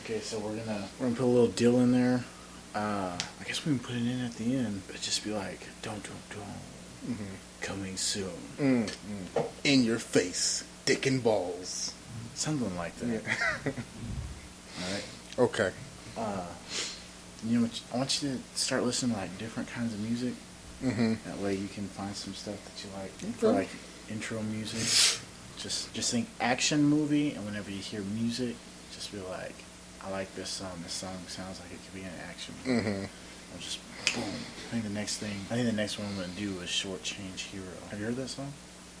Okay, so we're gonna put a little deal in there. I guess we can put it in at the end, but just be like, don't. Coming soon. In your face, dick and balls. Something like that. Yeah. All right. Okay. You know, I want you to start listening to like different kinds of music. Mm-hmm. That way you can find some stuff that you like. Okay. For like intro music. Just think action movie, and whenever you hear music, just be like, I like this song. This song sounds like it could be an action movie. Mm-hmm. Or just boom. I think the next one I'm gonna do is Shortchange Hero. Have you heard that song?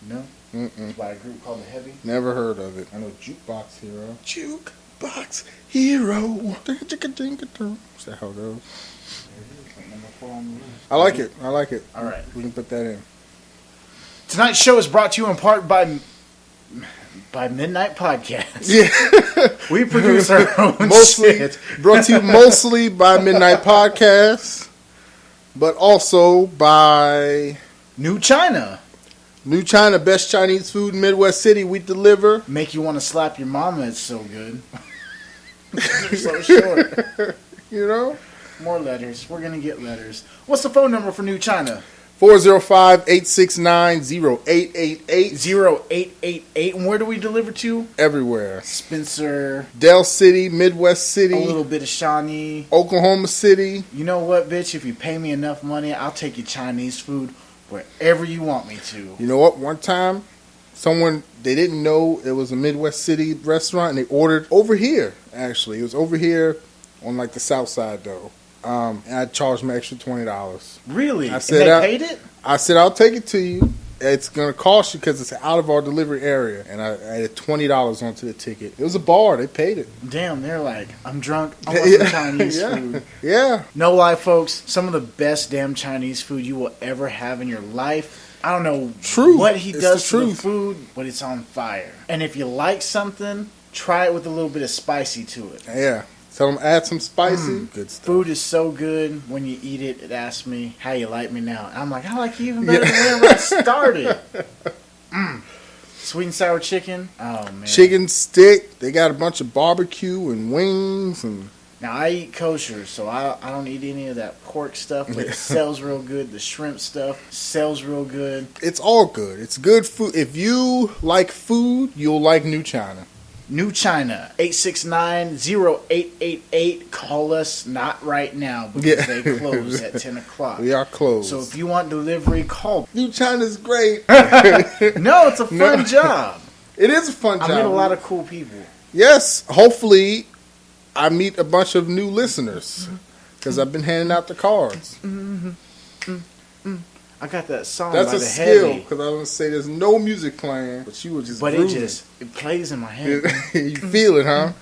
No? Mm-mm. It's by a group called The Heavy. Never heard of it. I know Jukebox Hero. Jukebox Hero. Is that how it goes? Like number 4 on the list. I like it. I like it. All right. We can put that in. Tonight's show is brought to you in part by Midnight Podcast. Yeah. We produce our own Mostly shit. brought to you mostly by Midnight Podcast, but also by New China. New China, best Chinese food in Midwest City. We deliver. Make you want to slap your mama. It's so good. They're so short. You know? More letters. We're gonna get letters. What's the phone number for New China? 405-869-0888. 0888. And where do we deliver to? Everywhere. Spencer. Del City, Midwest City. A little bit of Shawnee. Oklahoma City. You know what, bitch? If you pay me enough money, I'll take you Chinese food wherever you want me to. You know what? One time, they didn't know it was a Midwest City restaurant, and they ordered over here, actually. It was over here on, like, the south side, though. And I charged them extra $20. Really? I said, and they paid it? I said, I'll take it to you. It's going to cost you because it's out of our delivery area. And I added $20 onto the ticket. It was a bar. They paid it. Damn, they're like, I'm drunk. I want some Chinese food. Yeah. No lie, folks. Some of the best damn Chinese food you will ever have in your life. I don't know what he does to the food, but it's on fire. And if you like something, try it with a little bit of spicy to it. Yeah. Tell them add some spicy. Good stuff. Food is so good. When you eat it, it asks me, how you like me now? And I'm like, I like you even better than whenever I started. Sweet and sour chicken. Oh, man. Chicken stick. They got a bunch of barbecue and wings. And Now, I eat kosher, so I don't eat any of that pork stuff, but it sells real good. The shrimp stuff sells real good. It's all good. It's good food. If you like food, you'll like New China. New China, 869-0888. Call us not right now because they close at 10 o'clock. We are closed. So if you want delivery, call. New China's great. No, it's a fun job. It is a fun job. I meet a lot of cool people. Yes. Hopefully, I meet a bunch of new listeners because I've been handing out the cards. I got that song That's by a The skill Heavy. because I was going to say there's no music playing, but you were just But grooving. it plays in my head. You feel it, huh?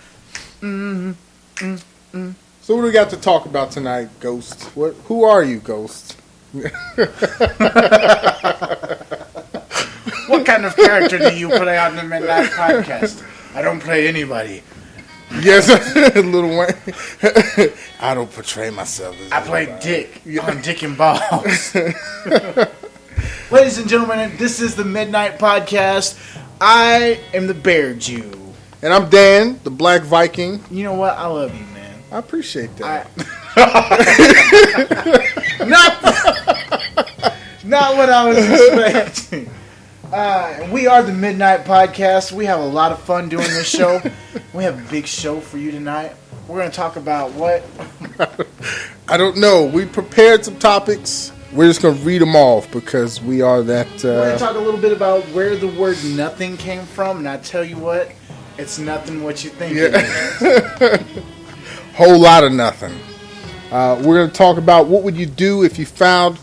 So what do we got to talk about tonight, Ghost? Who are you, Ghost? What kind of character do you play on the Midnight Podcast? I don't play anybody. Yes, Little Wayne. I don't portray myself as I play anybody. Dick on Dick and Balls. Ladies and gentlemen, this is the Midnight Podcast. I am the Bear Jew. And I'm Dan, the Black Viking. You know what? I love you, man. I appreciate that. Not what I was expecting. We are the Midnight Podcast. We have a lot of fun doing this show. We have a big show for you tonight. We're going to talk about what? I don't know. We prepared some topics. We're just going to read them off because we are that... We're going to talk a little bit about where the word nothing came from. And I tell you what, it's nothing what you think it is. Whole lot of nothing. We're going to talk about what would you do if you found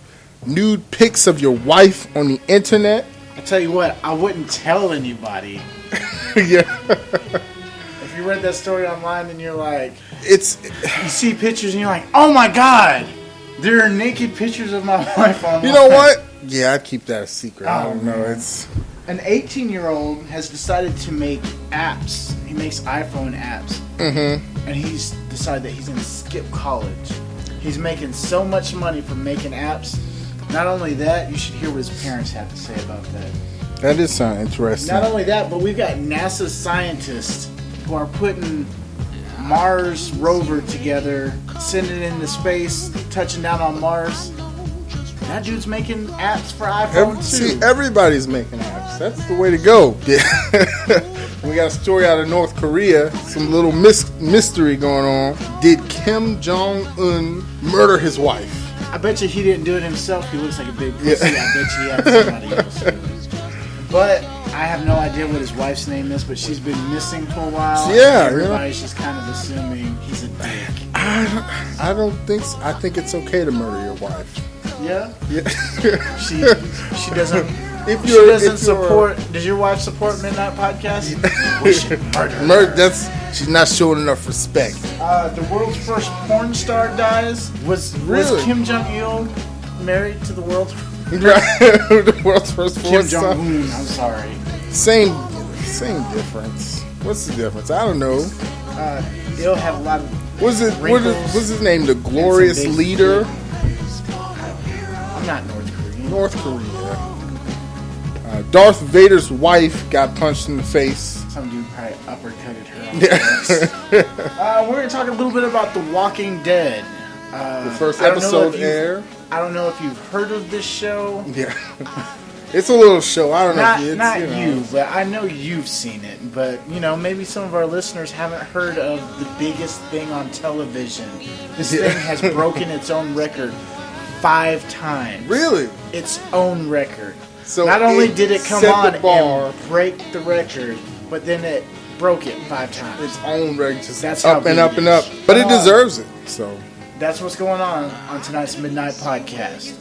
nude pics of your wife on the internet. I tell you what, I wouldn't tell anybody. Yeah. If you read that story online and you're like, You see pictures and you're like, oh my God, there are naked pictures of my wife online. You know what? Yeah, I'd keep that a secret. I don't know. Man. It's An 18-year-old has decided to make apps. He makes iPhone apps. Mm-hmm. And he's decided that he's going to skip college. He's making so much money from making apps. Not only that, you should hear what his parents have to say about that. That does sound interesting. Not only that, but we've got NASA scientists who are putting Mars rover together, sending it into space, touching down on Mars. That dude's making apps for iPhone too. See, everybody's making apps. That's the way to go. We got a story out of North Korea. Some little mystery going on. Did Kim Jong-un murder his wife? I bet you he didn't do it himself. He looks like a big pussy. I bet you he had somebody else do it. But I have no idea what his wife's name is, but she's been missing for a while. Yeah. Everybody's just kind of assuming he's a dick. I don't think so. I think it's okay to murder your wife. Yeah? Yeah. She doesn't... If She doesn't support... Does your wife support Midnight Podcast? We should murder her. She's not showing enough respect. The world's first porn star dies. Was Kim Jong-il married to the world's... The world's first porn Kim star? Jong-un, I'm sorry. Same difference. What's the difference? I don't know. He'll have a lot of... What's his name? The Glorious Leader? I'm not North Korean. North Korea. Darth Vader's wife got punched in the face. Some dude probably uppercutted her on the face. We're going to talk a little bit about The Walking Dead. The first episode aired. I don't know if you've heard of this show. Yeah. It's a little show. I don't know. Not you, but I know you've seen it. But, maybe some of our listeners haven't heard of the biggest thing on television. This thing has broken its own record 5 times. Really? Its own record. So not only did it come on and break the record, but then it broke it 5 times. Its own record, just That's up and up and up. But it deserves it. So that's what's going on tonight's Midnight Podcast.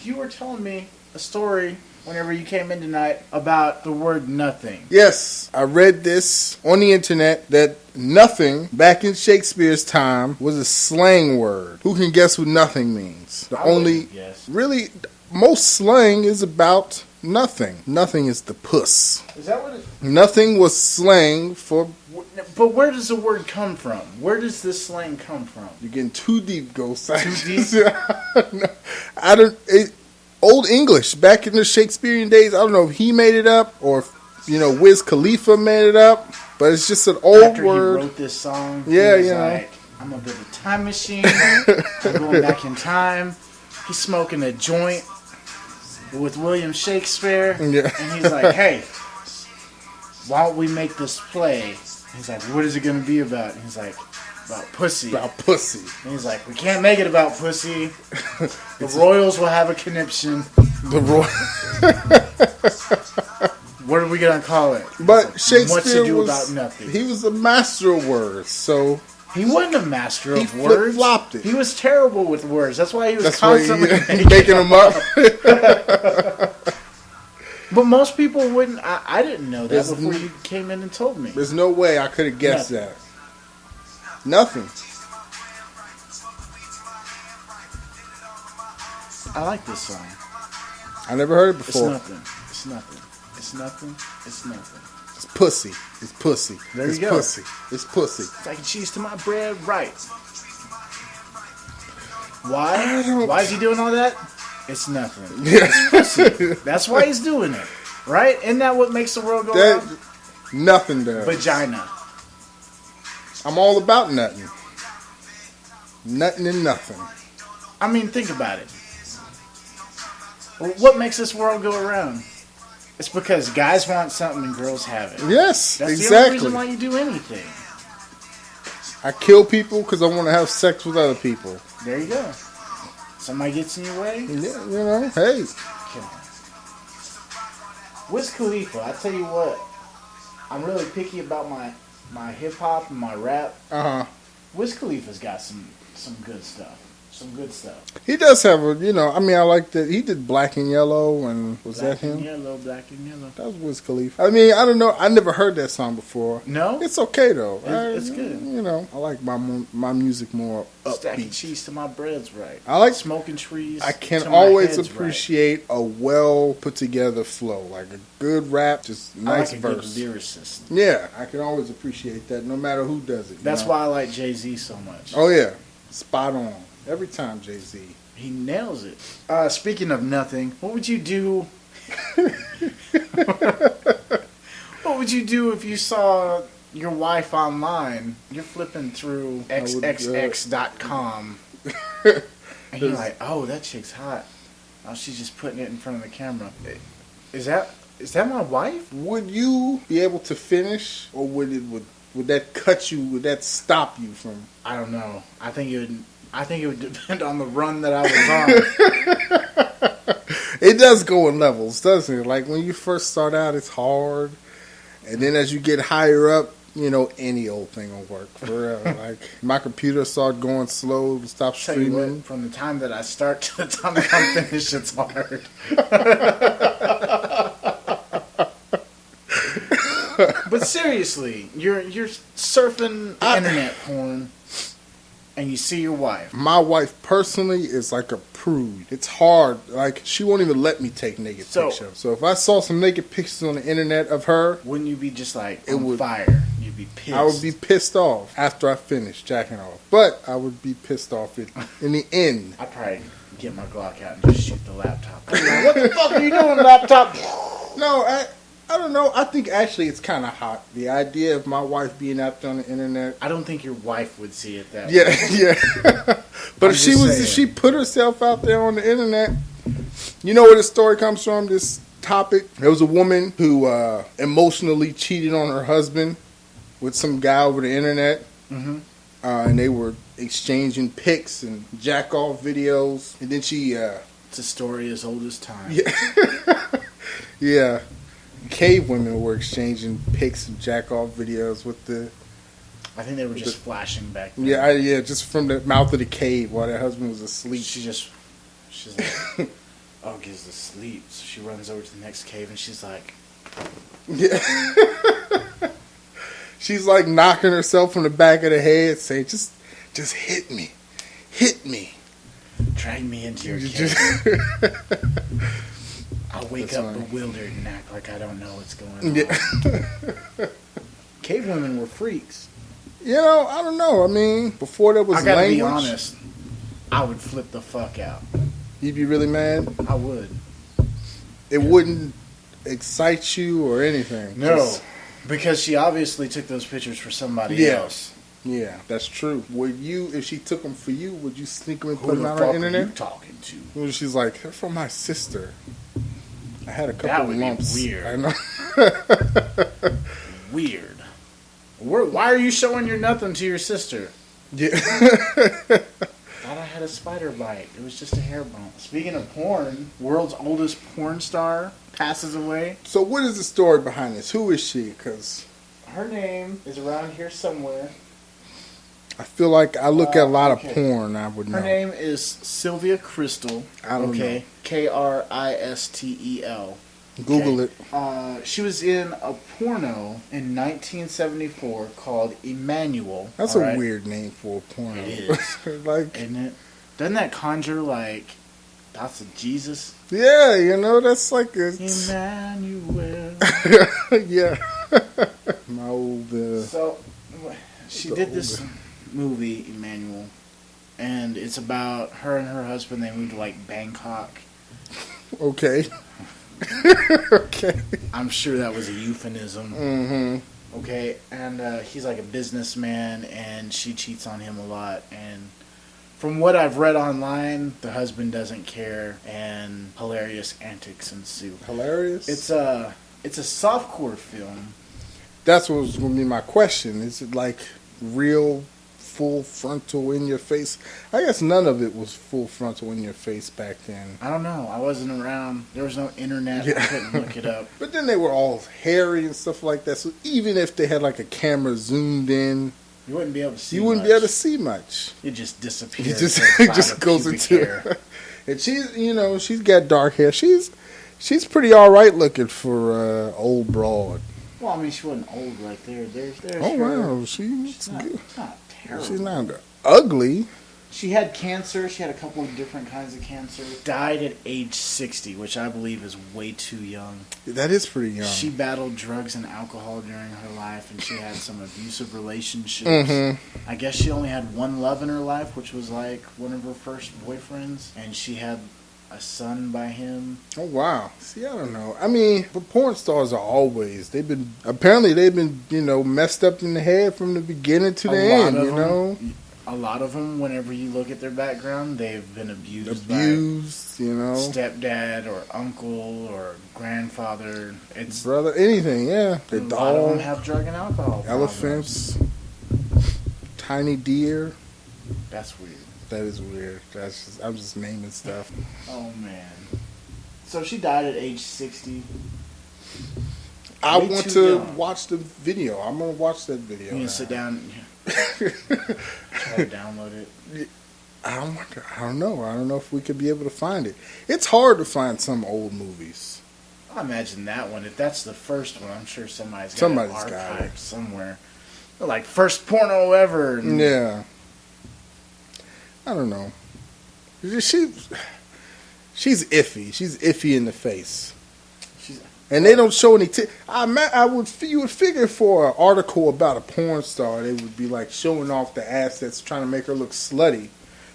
You were telling me a story whenever you came in tonight about the word nothing. Yes, I read this on the internet that nothing back in Shakespeare's time was a slang word. Who can guess what nothing means? Really, most slang is about nothing. Nothing is the puss. Is that what it... Nothing was slang for... But where does the word come from? Where does this slang come from? You're getting too deep, Ghost. Too deep? No, Old English, back in the Shakespearean days, I don't know if he made it up or if, Wiz Khalifa made it up, but it's just an old After word. He wrote this song. Yeah, he was like, I'm gonna build a time machine. I'm going back in time. He's smoking a joint with William Shakespeare, yeah. And he's like, "Hey, why don't we make this play?" He's like, "What is it gonna be about?" And he's like, "About pussy." About pussy. And he's like, "We can't make it about pussy. The Royals will have a conniption. The What are we gonna call it?" But like, Shakespeare what to do about nothing. He was a master of words, so he wasn't a master of he words. flip-flopped it. He was terrible with words. That's why he was That's constantly making them up. But most people wouldn't. I didn't know that before you came in and told me. There's no way I could have guessed that. Nothing. I like this song. I never heard it before. It's nothing. It's nothing. It's nothing. It's nothing. It's pussy. It's pussy. There it's you go. Pussy. It's pussy. It's like cheese to my bread, right? Why? Why is he doing all that? It's nothing. It's pussy. That's why he's doing it, right? Isn't that what makes the world go round? Nothing does. Vagina. I'm all about nothing. Nothing and nothing. I mean, think about it. What makes this world go around? It's because guys want something and girls have it. Yes, That's exactly. the only reason why you do anything. I kill people because I want to have sex with other people. There you go. Somebody gets in your way? Yeah, hey. Wiz Khalifa, I tell you what, I'm really picky about my hip-hop and my rap. Uh-huh. Wiz Khalifa's got some good stuff. Some good stuff. He does have I like that. He did Black and Yellow, and was that him? Black and Yellow. That was Wiz Khalifa. I mean, I don't know. I never heard that song before. No? It's okay, though. It's good. I like my music more Stacking upbeat. cheese to my bread's right. I like smoking trees. I can to my always head's appreciate a well put together flow, like a good rap, just nice I like verse. a good lyricist. Yeah, I can always appreciate that, no matter who does it. That's why I like Jay-Z so much. Oh yeah, spot on every time, Jay-Z. He nails it. Speaking of nothing, what would you do? What What would you do if you saw your wife online? You're flipping through xxx.com. And you're like, oh, that chick's hot. Oh, she's just putting it in front of the camera. Is that my wife? Would you be able to finish, or would that cut you? Would that stop you from? I don't know. I think it would depend on the run that I was on. It does go in levels, doesn't it? Like when you first start out, it's hard, and then as you get higher up, any old thing will work for real. Like my computer started going slow, it'll stop streaming. What, from the time that I start to the time that I'm finished, it's hard. But seriously, you're surfing internet porn, and you see your wife. My wife personally is like a prude. It's hard. Like she won't even let me take naked pictures. So if I saw some naked pictures on the internet of her, wouldn't you be just like on fire? You'd be pissed. I would be pissed off after I finished jacking off. But I would be pissed off in the end. I'd probably get my Glock out and just shoot the laptop. What the fuck are you doing, laptop? No, I don't know. I think actually it's kind of hot. The idea of my wife being out there on the internet. I don't think your wife would see it that way. Yeah. But if she put herself out there on the internet, you know where the story comes from, this topic? There was a woman who emotionally cheated on her husband with some guy over the internet. Mm-hmm. And they were exchanging pics and jack-off videos. And then she... it's a story as old as time. Yeah. Yeah. Cave women were exchanging pics and jack-off videos with the... I think they were just flashing back then. Yeah, just from the mouth of the cave while their husband was asleep. She's like, oh, Giz asleep. So she runs over to the next cave and she's like... Yeah. She's like knocking herself on the back of the head saying, just hit me. Hit me. Drag me into your cave. I'll wake up bewildered and act like I don't know what's going on. Yeah. Cave women were freaks. I don't know. I mean, before there was language... I gotta be honest. I would flip the fuck out. You'd be really mad? I would. It wouldn't excite you or anything? No. Because she obviously took those pictures for somebody else. Yeah, that's true. Would you, if she took them for you, would you sneak them and put them out on the internet? Who the fuck are you talking to? Well, she's like, they're from my sister. I had a couple of lumps. Weird. I know. Weird. Why are you showing your nothing to your sister? Yeah. Thought I had a spider bite. It was just a hair bump. Speaking of porn, world's oldest porn star passes away. So what is the story behind this? Who is she? Because her name is around here somewhere. I feel like I look at a lot of porn. I would know. Her name is Sylvia Crystal. I don't know. Kristel. Google it. She was in a porno in 1974 called Emmanuel. That's a weird name for a porno. It is. Isn't it? Doesn't that conjure like thoughts of Jesus? Yeah, that's like a... Emmanuel. Yeah. My old... So, she did this movie, Emmanuel, and it's about her and her husband. They moved to like Bangkok. Okay. Okay. I'm sure that was a euphemism. Mm-hmm. Okay, and he's like a businessman, and she cheats on him a lot. And from what I've read online, the husband doesn't care, and hilarious antics ensue. Hilarious? It's a softcore film. That's what was going to be my question. Is it like real full frontal in your face? I guess none of it was full frontal in your face back then. I don't know. I wasn't around. There was no internet. Yeah. I couldn't look it up. But then they were all hairy and stuff like that. So even if they had like a camera zoomed in, you wouldn't be able to see. You wouldn't be able to see much. It just disappears. It just goes into. And she's, she's got dark hair. She's pretty all right looking for old broad. Well, I mean, she wasn't old right there. There's oh her. Wow, she's not, good. It's not terrible. She's not ugly. She had cancer. She had a couple of different kinds of cancer. Died at age 60, which I believe is way too young. That is pretty young. She battled drugs and alcohol during her life, and she had some abusive relationships. Mm-hmm. I guess she only had one love in her life, which was like one of her first boyfriends, and she had a son by him. Oh wow! See, I don't know. I mean, but porn stars are always they've been messed up in the head from the beginning to the end. A lot of them, whenever you look at their background, they've been abused by stepdad or uncle or grandfather. It's brother, anything, yeah. A lot of them have drug and alcohol elephants, tiny deer. That's weird. That is weird. I'm just naming stuff. Oh man. So she died at age 60. I want to watch the video. I'm gonna watch that video. You gonna sit down? Try to download it. I don't know. I don't know if we could be able to find it. It's hard to find some old movies. I imagine that one. If that's the first one, I'm sure somebody's got it archived somewhere. Like first porno ever. Yeah. I don't know. She's iffy. She's iffy in the face. And they don't show any. You would figure for an article about a porn star, they would be like showing off the assets, trying to make her look slutty.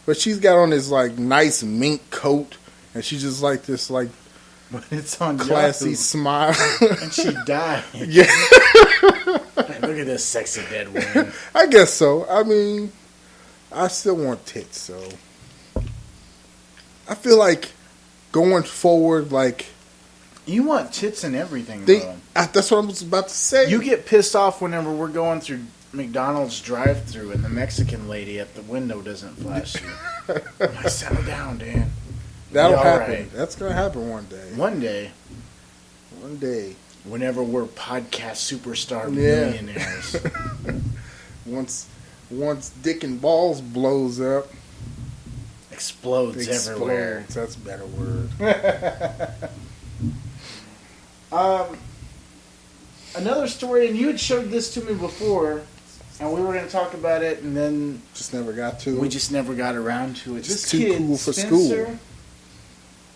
But she's got on this like nice mink coat, and she's just like this like. But it's on classy Yahoo. Smile. And she died. Yeah. Look at this sexy dead woman. I guess so. I mean, I still want tits, so I feel like going forward, like. You want tits and everything, though. That's what I was about to say. You get pissed off whenever we're going through McDonald's drive-thru and the Mexican lady at the window doesn't flash you. I'm like, settle down, Dan. That'll happen. Right. That's going to happen one day. One day. One day. Whenever we're podcast superstar millionaires. Once Dick and Balls blows up. Explodes everywhere. That's a better word. Another story, and you had showed this to me before, and we were going to talk about it, and then just never got to it. We just never got around to it. Just this too kid, cool for Spencer school.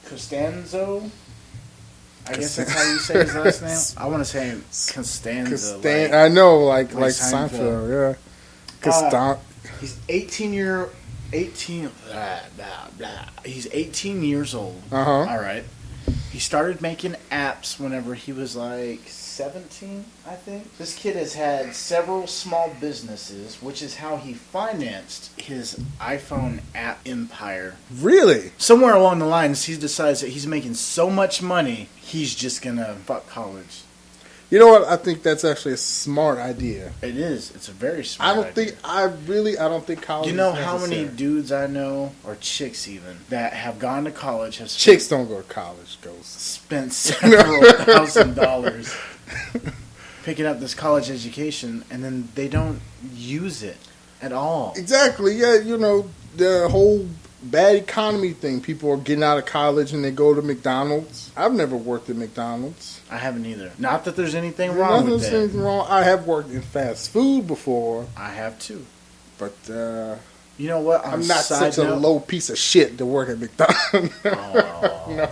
Costanzo, I guess that's how you say his last name. I want to say Costanza. I know, like Seinfeld, yeah. He's 18 He's 18 years old. All right. He started making apps whenever he was like 17, I think. This kid has had several small businesses, which is how he financed his iPhone app empire. Really? Somewhere along the lines, he decides that he's making so much money, he's just going to fuck college. You know what? I think that's actually a smart idea. It is. It's a very smart idea. I don't think college is necessary. You know how many dudes I know, or chicks even, that have gone to college, chicks don't go to college, Ghost. Spent several $1,000s picking up this college education, and then they don't use it at all. Exactly. Yeah, the whole bad economy thing. People are getting out of college and they go to McDonald's. I've never worked at McDonald's. I haven't either. Not that there's anything wrong with that. Anything wrong. I have worked in fast food before. I have too. But you know what? I'm not such a low piece of shit to work at McDonald's. No.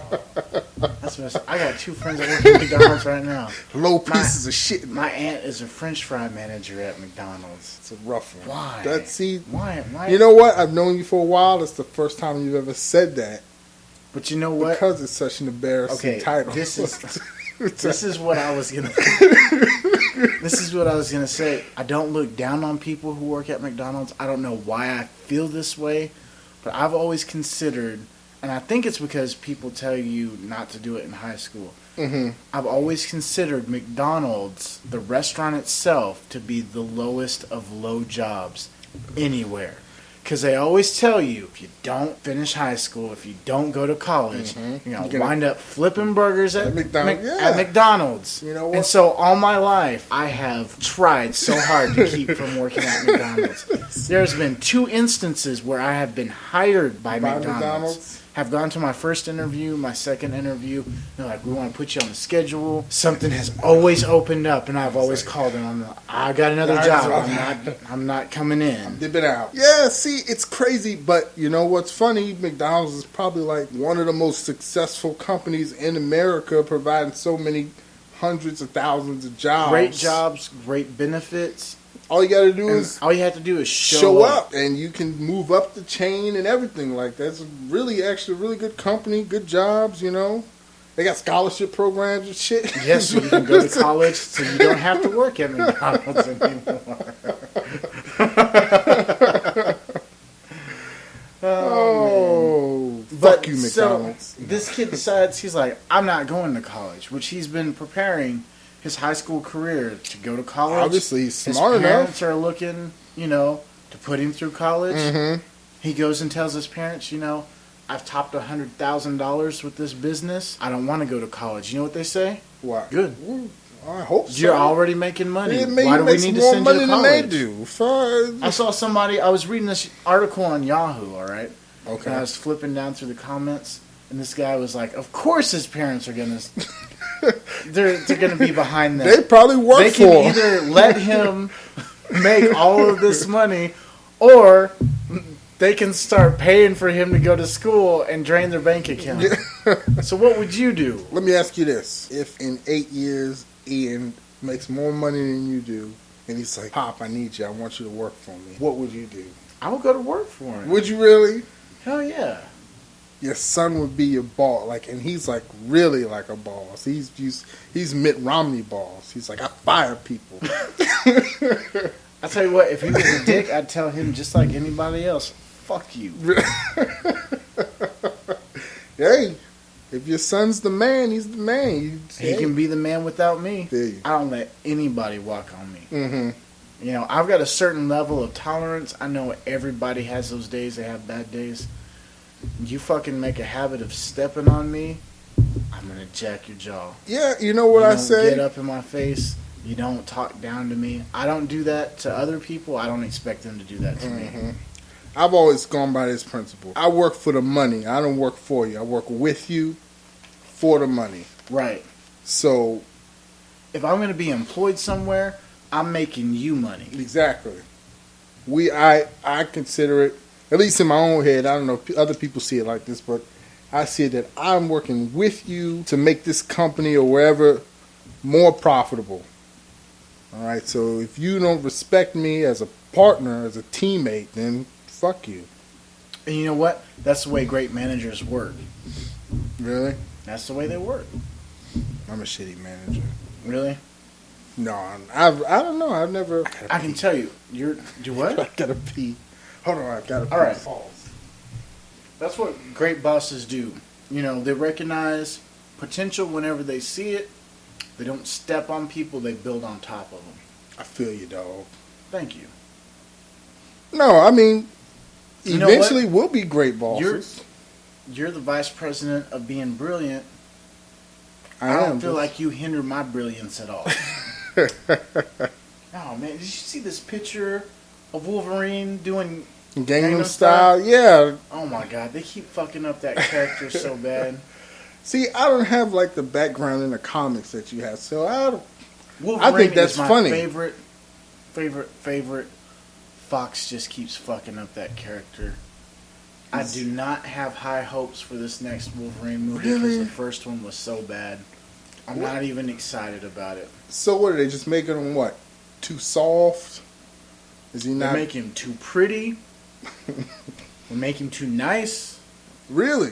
That's messed up. I got two friends that work at McDonald's right now. Low pieces of shit. My aunt is a French fry manager at McDonald's. It's a rough one. Why? Why? You know what? I've known you for a while. That's the first time you've ever said that. But you know what? Because it's such an embarrassing title. This is what I was gonna. This is what I was gonna say. I don't look down on people who work at McDonald's. I don't know why I feel this way, but I've always considered, and I think it's because people tell you not to do it in high school. Mm-hmm. I've always considered McDonald's, the restaurant itself, to be the lowest of low jobs anywhere. Because they always tell you, if you don't finish high school, if you don't go to college, you're going to wind up flipping burgers at McDonald's. You know what? And so all my life, I have tried so hard to keep from working at McDonald's. There's been 2 instances where I have been hired by McDonald's. Have gone to my first interview, my second interview. They're like, we want to put you on the schedule. Something has always opened up, and I've always called and I'm like, I got another job. I'm not coming in. They've been out. Yeah, see, it's crazy, but you know what's funny? McDonald's is probably like one of the most successful companies in America, providing so many hundreds of thousands of jobs. Great jobs, great benefits. All you got to do is all you have to do is show up, and you can move up the chain and everything. Like, that's really actually a really good company, good jobs. You know, they got scholarship programs and shit. Yes, so you can go to college, so you don't have to work at McDonald's anymore. Oh, fuck you, McDonald's. So, this kid decides, he's like, I'm not going to college, which he's been preparing his high school career to go to college. Obviously, he's his smart enough. parents are looking, to put him through college. Mm-hmm. He goes and tells his parents, I've topped $100,000 with this business. I don't want to go to college. You know what they say? What? Good. Well, I hope so. You're already making money. Why do we need to send you to college? Than they do. Fine. I saw somebody, I was reading this article on Yahoo, all right? Okay. And I was flipping down through the comments, and this guy was like, of course his parents are going to... They're going to be behind that. They probably work They for can him. either let him make all of this money, or they can start paying for him to go to school and drain their bank account. So what would you do? Let me ask you this. If in 8 years Ian makes more money than you do, and he's like, Pop, I need you. I want you to work for me. What would you do? I would go to work for him. Would you really? Hell yeah. Your son would be your boss, and he's like really like a boss. He's Mitt Romney boss. He's like, I fire people. I tell you what, if he was a dick, I'd tell him just like anybody else, fuck you. Hey, if your son's the man, he's the man. He can be the man without me. There you. I don't let anybody walk on me. Mm-hmm. I've got a certain level of tolerance. I know everybody has those days. They have bad days. You fucking make a habit of stepping on me, I'm gonna jack your jaw. Yeah, you know what I say? Get up in my face. You don't talk down to me. I don't do that to other people. I don't expect them to do that to me. I've always gone by this principle. I work for the money. I don't work for you. I work with you for the money. Right. So, if I'm going to be employed somewhere, I'm making you money. Exactly. I consider it, at least in my own head, I don't know if other people see it like this, but I see that I'm working with you to make this company or wherever more profitable. All right, so if you don't respect me as a partner, as a teammate, then fuck you. And you know what? That's the way great managers work. Really? That's the way they work. I'm a shitty manager. Really? No, I don't know. I've never. I can tell you. Do what? I gotta pee. Hold on, I gotta pee. All right. That's what great bosses do. They recognize potential whenever they see it. They don't step on people. They build on top of them. I feel you, dog. Thank you. No, I mean, You know eventually what? we'll be great bosses. You're the vice president of being brilliant. I don't feel like you hinder my brilliance at all. Oh, man. Did you see this picture of Wolverine doing Gangnam Style? Yeah. Oh, my God. They keep fucking up that character so bad. See, I don't have like the background in the comics that you have, so Wolverine I think that's is my funny. Favorite. Fox just keeps fucking up that character. I do not have high hopes for this next Wolverine movie because the first one was so bad. I'm not even excited about it. So what are they just making him what? Too soft? Is he not? They make him too pretty. They make him too nice. Really?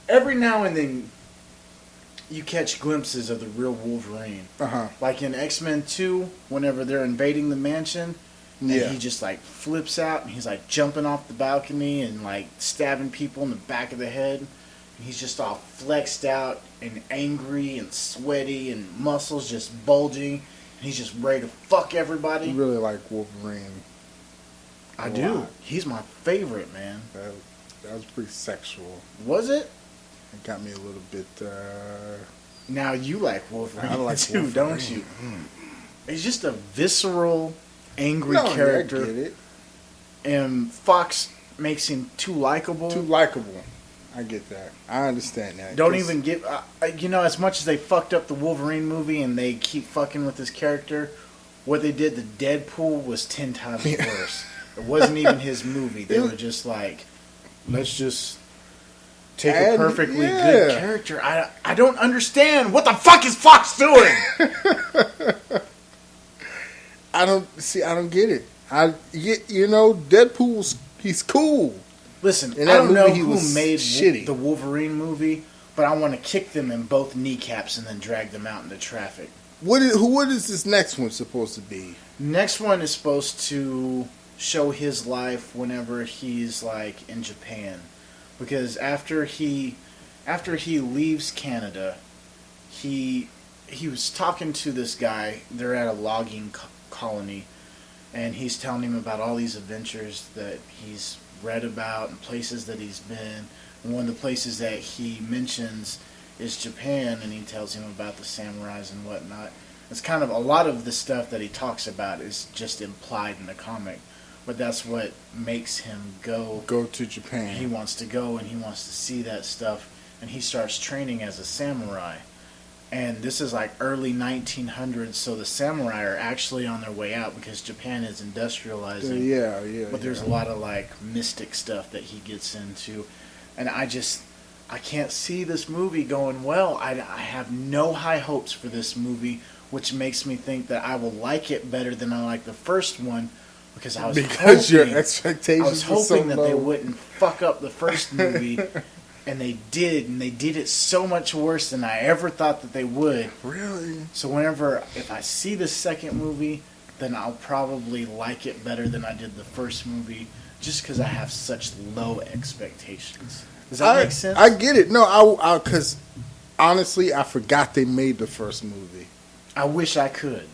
Every now and then, you catch glimpses of the real Wolverine. Like in X-Men 2, whenever they're invading the mansion, and he just like flips out, and he's like jumping off the balcony and like stabbing people in the back of the head. And he's just all flexed out and angry and sweaty and muscles just bulging. And he's just ready to fuck everybody. You really like Wolverine. I do. He's my favorite, man. That was pretty sexual. Was it? It got me a little bit. Now you like Wolverine I like too, Wolverine. don't you? He's just a visceral, angry character. I get it. And Fox makes him too likable. Too likable. I get that. I understand that. Don't even give... as much as they fucked up the Wolverine movie and they keep fucking with his character, what they did to Deadpool was 10 times worse. It wasn't even his movie. They were just like, let's just take a perfectly good character. I don't understand. What the fuck is Fox doing? I don't get it. Deadpool's he's cool. Listen, In I that don't know movie, he who was made shitty. the Wolverine movie, but I want to kick them in both kneecaps and then drag them out into traffic. What is this next one supposed to be? Next one is supposed to show his life whenever he's like in Japan, because after he leaves Canada, he was talking to this guy. They're at a logging colony, and he's telling him about all these adventures that he's read about and places that he's been. And one of the places that he mentions is Japan, and he tells him about the samurais and whatnot. It's kind of a lot of the stuff that he talks about is just implied in the comic, but that's what makes him go to Japan. He wants to go and he wants to see that stuff, and he starts training as a samurai. And this is like early 1900s, so the samurai are actually on their way out because Japan is industrializing. Yeah. But there's a lot of like mystic stuff that he gets into, and I can't see this movie going well. I have no high hopes for this movie, which makes me think that I will like it better than I like the first one, because your expectations I was hoping were so that they low. wouldn't fuck up the first movie, and they did it so much worse than I ever thought that they would. Really? So if I see the second movie, then I'll probably like it better than I did the first movie, just because I have such low expectations. Does that make sense? I get it. No, because honestly, I forgot they made the first movie. I wish I could.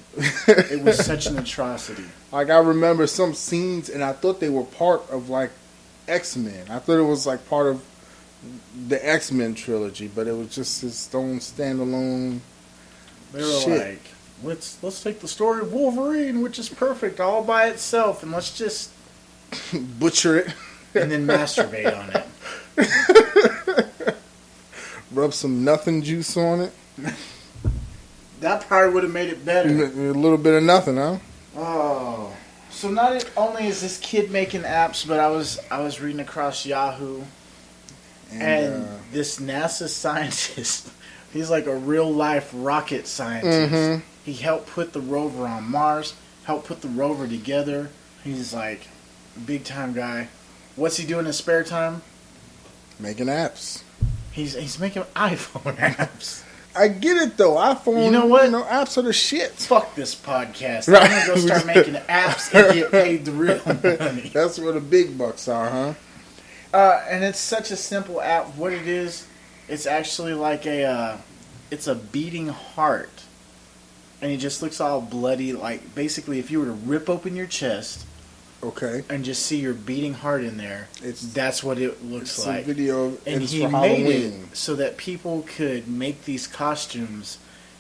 It was such an atrocity. Like, I remember some scenes, and I thought they were part of, like, X-Men. I thought it was, like, part of the X-Men trilogy, but it was just its own standalone They were shit. like, let's take the story of Wolverine, which is perfect all by itself, and let's just Butcher it. and then masturbate on it. Rub some nothing juice on it. That probably would have made it better. A little bit of nothing, huh? Oh, so not only is this kid making apps, but I was reading across Yahoo, and this NASA scientist, he's like a real life rocket scientist. Mhm. He helped put the rover on Mars, helped put the rover together. He's like a big time guy. What's he doing in his spare time? Making apps. He's making iPhone apps. I get it though. iPhone, You know what? Apps are the shit. Fuck this podcast. Right. I'm gonna go start making apps and get paid the real money. That's where the big bucks are, huh? And it's such a simple app. What it is, it's actually like it's a beating heart, and it just looks all bloody. Like basically, if you were to rip open your chest Okay. and just see your beating heart in there, that's what it looks It's like. a video, And it's he for made Halloween. it so that people could make these costumes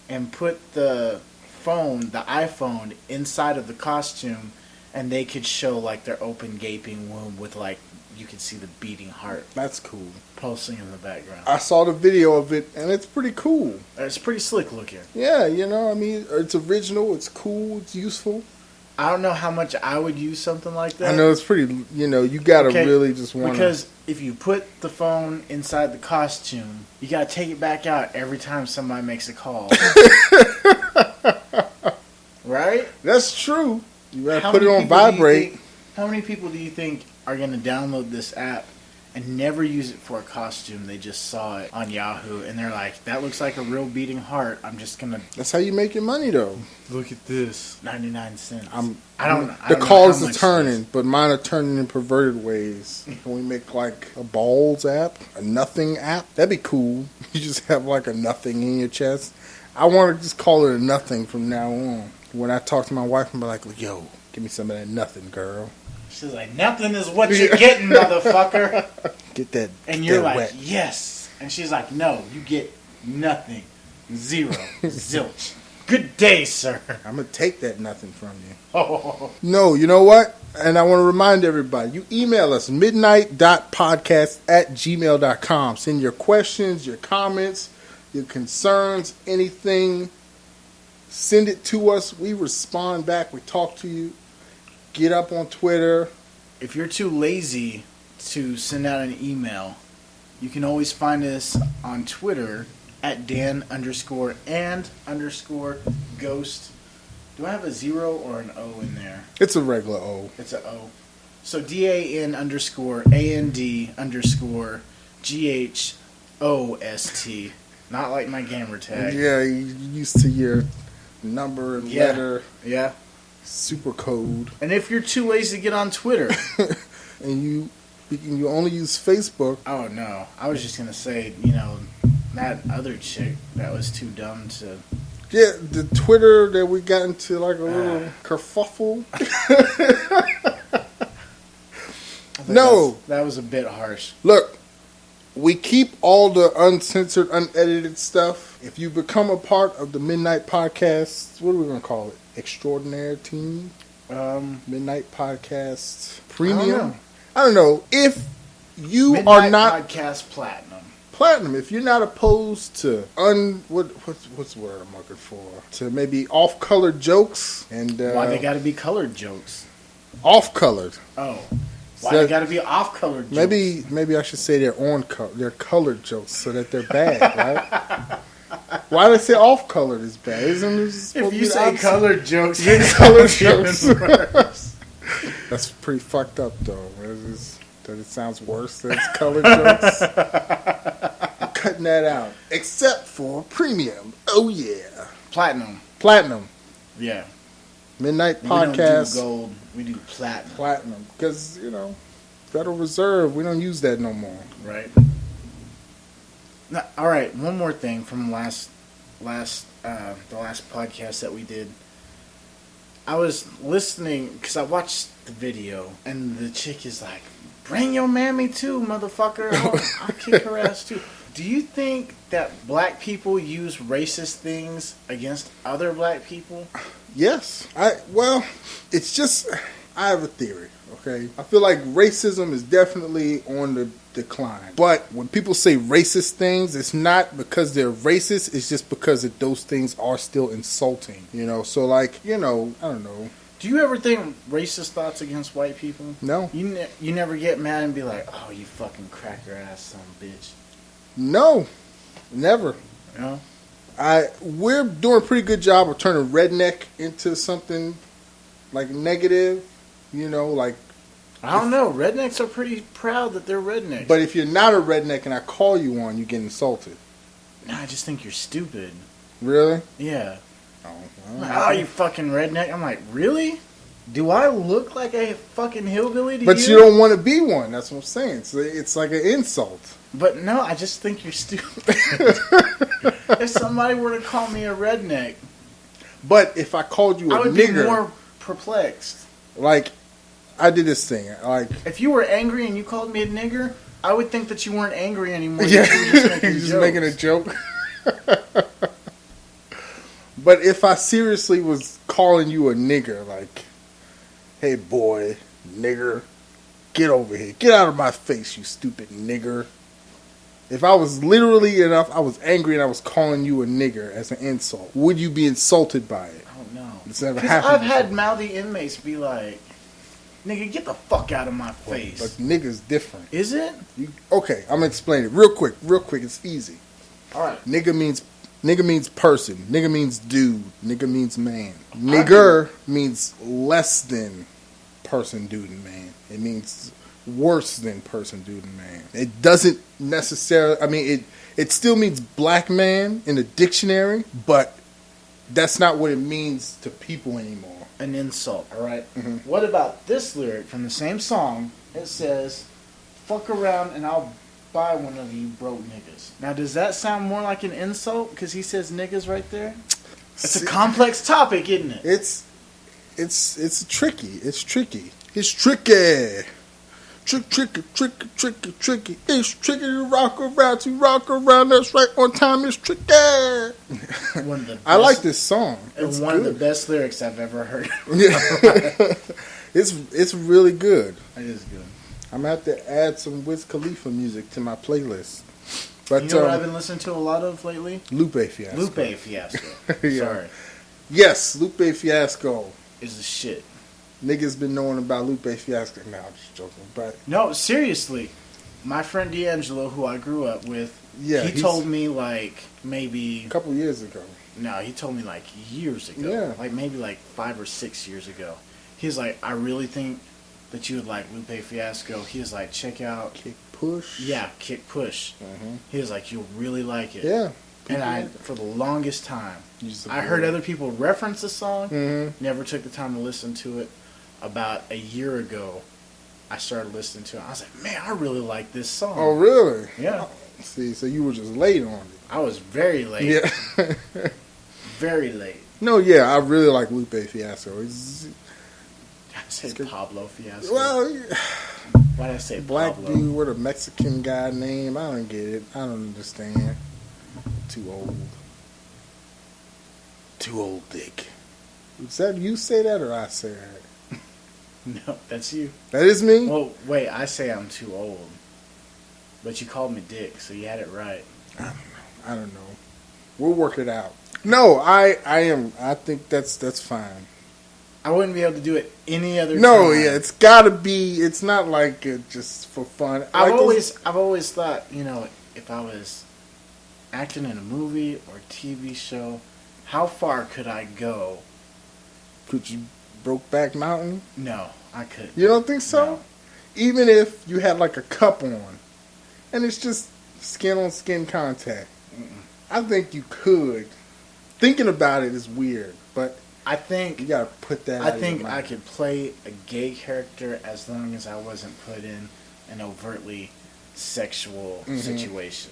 and put the iPhone, inside of the costume, and they could show like their open gaping womb with like you could see the beating heart That's cool. pulsing in the background. I saw the video of it, and it's pretty cool. It's pretty slick looking. Yeah, I mean, it's original, it's cool, it's useful. I don't know how much I would use something like that. I know it's pretty, you gotta Okay, really just want to. Because if you put the phone inside the costume, you gotta take it back out every time somebody makes a call. Right? That's true. You gotta How put it many on people do you vibrate. think- How many people do you think are going to download this app and never use it for a costume? They just saw it on Yahoo and they're like, that looks like a real beating heart. I'm just going to That's how you make your money, though. look at this. 99 cents. I I don't The know how calls are much turning, but mine are turning in perverted ways. Can we make like a balls app, a nothing app? That'd be cool. You just have like a nothing in your chest. I want to just call it a nothing from now on. When I talk to my wife, I'm like, yo, give me some of that nothing, girl. She's like, nothing is what you're getting, motherfucker. Get that. And get you're that like, wet. yes. And she's like, no, you get nothing. Zero. Zilch. Good day, sir. I'm gonna take that nothing from you. Oh. No, you know what? And I want to remind everybody, you email us, midnight.podcast@gmail.com. Send your questions, your comments, your concerns, anything. Send it to us. We respond back. We talk to you. Get up on Twitter. If you're too lazy to send out an email, you can always find us on Twitter at Dan_and_ghost. Do I have a 0 or an O in there? It's a regular O. It's a O. So DAN_AND_GHOST. Not like my gamer tag. Yeah, you used to your number and letter. Yeah. Super code. And if you're too lazy to get on Twitter. And you only use Facebook. Oh, no. I was just going to say, that other chick that was too dumb to... Yeah, the Twitter that we got into like a little kerfuffle. No. That was a bit harsh. Look, we keep all the uncensored, unedited stuff. If you become a part of the Midnight Podcast, what are we going to call it? Extraordinary Team? Midnight Podcast Premium? I don't know. If you Midnight are not... Podcast Platinum. Platinum, if you're not opposed to what's the word I'm looking for? To maybe off-colored jokes and Why they gotta be colored jokes? Off-colored. Oh. Why So they gotta be off-colored jokes? Maybe I should say they're colored jokes so that they're bad, right? Why they say off-colored is bad? Isn't it supposed If to you be the say opposite? colored jokes, Colored jokes. That's pretty fucked up though. That it sounds worse than it's colored jokes. I'm cutting that out. Except for premium. Oh yeah. Platinum. Yeah. Midnight We don't Podcast. do gold. We do platinum. Platinum. Because, Federal Reserve, we don't use that no more. Right. Now, all right. One more thing from the last podcast that we did. I was listening because I watched the video, and the chick is like, "Bring your mammy too, motherfucker. I'll kick her ass too." Do you think that black people use racist things against other black people? Yes. It's just, I have a theory, okay? I feel like racism is definitely on the decline. But when people say racist things, it's not because they're racist, it's just because those things are still insulting, So I don't know. Do you ever think racist thoughts against white people? No. You never get mad and be like, "Oh, you fucking cracker ass son of a bitch." No. Never. No? We're doing a pretty good job of turning redneck into something like negative, like. I don't know. Rednecks are pretty proud that they're rednecks. But if you're not a redneck and I call you one, you get insulted. No, I just think you're stupid. Really? Yeah. Oh, You fucking redneck. I'm like, really? Do I look like a fucking hillbilly to But you? you don't want to be one. That's what I'm saying. So it's like an insult. But no, I just think you're stupid. If somebody were to call me a redneck, But if I called you a I would nigger, be more perplexed. like I did this thing, like If you were angry and you called me a nigger, I would think that you weren't angry anymore. yeah, You were just making you're just jokes. making a joke. But if I seriously was calling you a nigger, like, hey boy, nigger, get over here, get out of my face, you stupid nigger. If I was literally enough, I was angry and I was calling you a nigger as an insult, would you be insulted by it? I don't know. It's never Because happened I've had before. mouthy inmates be like, "Nigga, get the fuck out of my face." But nigger's different. Is it? Okay, I'm gonna explain it real quick. It's easy. All right. Nigger means person. Nigger means dude. Nigger means man. Nigger means less than person, dude, and man. It means worse than person, dude, and man. It doesn't necessarily. I mean, it still means black man in the dictionary, but that's not what it means to people anymore. An insult, all right? Mm-hmm. What about this lyric from the same song? It says, "Fuck around and I'll buy one of you broke niggas." Now, does that sound more like an insult? Because he says niggas right there? It's a complex topic, isn't it? It's tricky. It's tricky. It's tricky. Tricky. It's tricky to rock around. That's right on time. It's tricky. One of the I like this song. It's It's one of the good. best lyrics I've ever heard. It's really good. It is good. I'm gonna have to add some Wiz Khalifa music to my playlist. But You know what I've been listening to a lot of lately? Lupe Fiasco. Lupe Fiasco. Yeah. Sorry. Yes, Lupe Fiasco. Is the shit. Niggas been knowing about Lupe Fiasco. Nah, I'm just joking. But No, seriously. My friend D'Angelo, who I grew up with, yeah, he he's- told me like maybe a couple years ago. No, he told me like years ago. Yeah. Like maybe like 5 or 6 years ago. He's like, I really think that you would like Lupe Fiasco. He was like, check out Kick Push. Yeah, Kick Push. Mm-hmm. He was like, you'll really like it. Yeah. And I, for the longest time, Used to I be heard like- other people reference the song, Mm-hmm. never took the time to listen to it. About a year ago, I started listening to it. I was like, man, I really like this song. Oh, really? Yeah. See, so you were just late on it. I was very late. Yeah. Very late. No, yeah, I really like Lupe Fiasco. He's, I say It's good. Pablo Fiasco. well, Why did I say black Pablo? dude with a Mexican guy name. I don't get it. I don't understand. Too old. Too old, Dick. Is that you say that or I say that? No, that's you. That is me? Well, wait, I say I'm too old. But you called me Dick, so you had it right. I don't know. We'll work it out. No, I am. I think that's fine. I wouldn't be able to do it any other No, time. yeah, it's gotta be. It's not like just for fun. I've Like those- always thought, if I was acting in a movie or TV show, how far could I go? Could you Brokeback Mountain? No, I couldn't. You don't think so? No. Even if you had like a cup on, and it's just skin on skin contact, I think you could. Thinking about it is weird, but I you think gotta put that. I out of think your I mind. could play a gay character as long as I wasn't put in an overtly sexual Mhm. situation.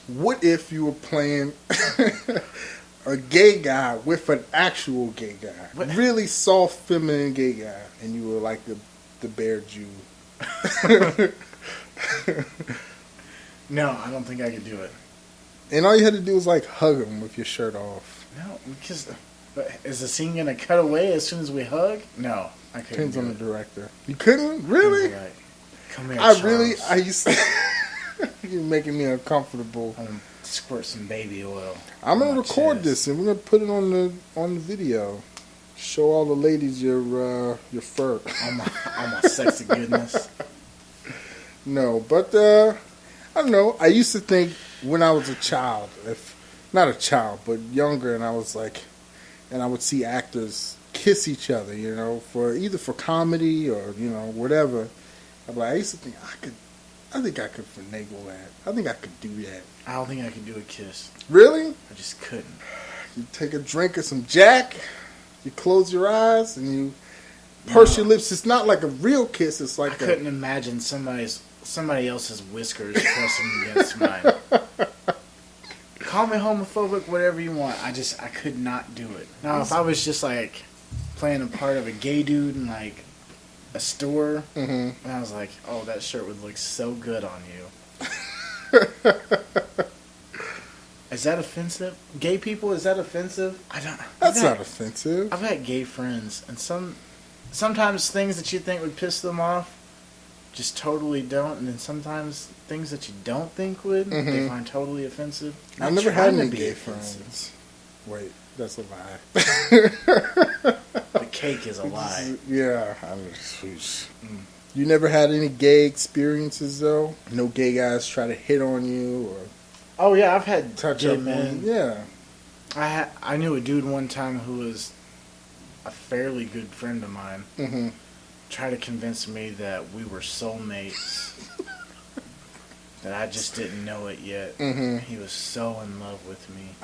What if you were playing a gay guy with an actual gay guy, What? really soft, feminine gay guy, and you were like the bear Jew? No, I don't think I could do it. And all you had to do was like hug him with your shirt off. No, because but is the scene gonna cut away as soon as we hug? No, I couldn't. Depends do on the it. director. You couldn't really. Like, come here, I Charles. used to. You're making me uncomfortable. I'm gonna squirt some baby oil. I'm on gonna my record chest. this and we're gonna put it on the video. Show all the ladies your fur. on my sexy goodness. No, but I don't know. I used to think when I was a child, if not a child, but younger, and I was like, and I would see actors kiss each other, for either for comedy or whatever. I used to think I think I could finagle that. I think I could do that. I don't think I could do a kiss. Really? I just couldn't. You take a drink of some Jack, you close your eyes, and you purse your lips. It's not like a real kiss. It's I like couldn't imagine somebody else's whiskers pressing against mine. Call me homophobic, whatever you want. I could not do it. Now, if I was just like playing a part of a gay dude in like a store, Mhm. and I was like, "Oh, that shirt would look so good on you." Is that offensive? Gay people? Is that offensive? I don't. That's I've not had- offensive. I've had gay friends, and sometimes things that you think would piss them off just totally don't, and then sometimes things that you don't think would they Mhm. find totally offensive. I've Not never had trying to any be gay offensive. friends. Wait, that's a lie. The cake is a lie. Yeah, You never had any gay experiences though? No gay guys try to hit on you or Oh yeah, I've had touch gay up men. on you? Yeah. I knew a dude one time who was a fairly good friend of mine. Mm-hmm. Tried to convince me that we were soulmates. That I just didn't know it yet. Mm-hmm. He was so in love with me.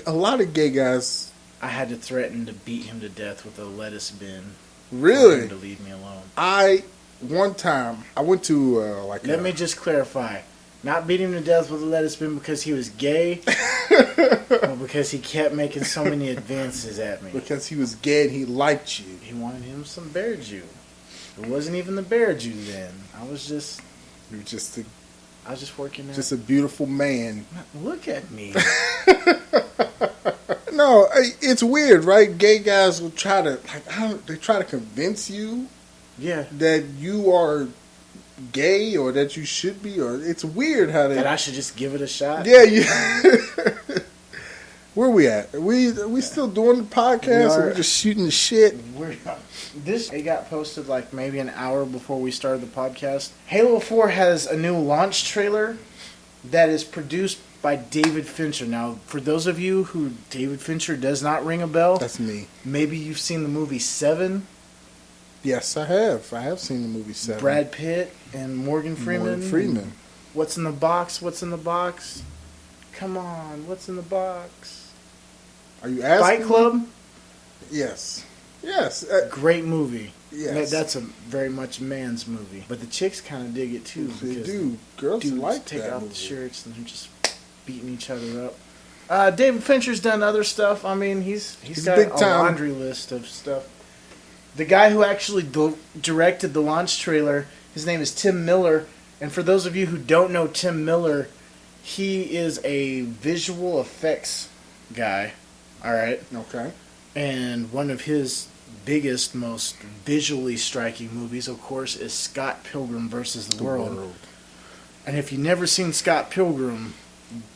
A lot of gay guys I had to threaten to beat him to death with a lettuce bin. For really. him to leave me alone. One time I went to Let me just clarify. Not beat him to death with a lettuce bin because he was gay, but because he kept making so many advances at me. because he was gay and he liked you. He wanted him some bear Jew. It wasn't even the bear Jew then. I was just You were just working out. a beautiful man. Look at me. No, it's weird, right? Gay guys will try to they try to convince you Yeah. that you are gay or that you should be, or it's weird how they. That I should just give it a shot. Yeah, you. Where we at? Are we still doing the podcast? We Or are. we just shooting the shit? It got posted like maybe an hour before we started the podcast. Halo 4 has a new launch trailer that is produced by David Fincher. Now, for those of you who David Fincher does not ring a bell, That's me. maybe you've seen the movie Seven. Yes, I have. I have seen the movie Seven. Brad Pitt and Morgan Freeman. Morgan Freeman. What's in the box? What's in the box? Come on, what's in the box? Are you asking? Fight Club? Yes. Yes. Great movie. Yes. That's a very much man's movie. But the chicks kind of dig it too. They because do. Girls dudes like take that off movie. the shirts and they're just beating each other up. David Fincher's done other stuff. I mean, he's got big a time. laundry list of stuff. The guy who actually directed the launch trailer, his name is Tim Miller. And for those of you who don't know Tim Miller, he is a visual effects guy. All right. Okay. And one of his biggest, most visually striking movies, of course, is Scott Pilgrim versus the World. And if you've never seen Scott Pilgrim,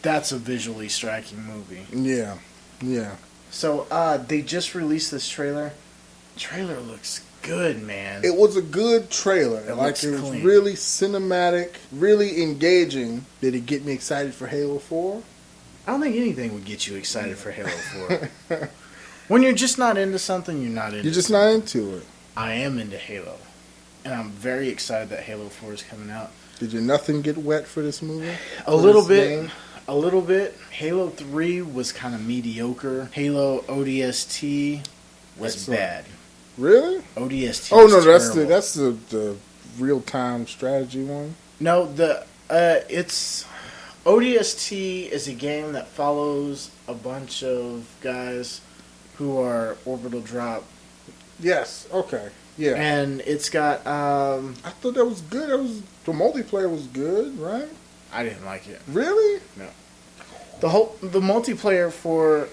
that's a visually striking movie. Yeah. Yeah. So they just released this trailer. Trailer looks good, man. It was a good trailer. It Like looks it was clean. really cinematic, really engaging. Did it get me excited for Halo 4? I don't think anything would get you excited for Halo 4. When you're just not into something, you're not into You're just something. not into it. I am into Halo. And I'm very excited that Halo 4 is coming out. Did your nothing get wet for this movie? A For little this bit. game? A little bit. Halo 3 was kind of mediocre. Halo ODST was Excellent. bad. Really? ODST Oh was no, terrible. that's the real time strategy one. No, it's ODST is a game that follows a bunch of guys who are orbital drop, Yes. Okay. Yeah. and it's got I thought that was good. The multiplayer was good, right? I didn't like it. Really? The multiplayer for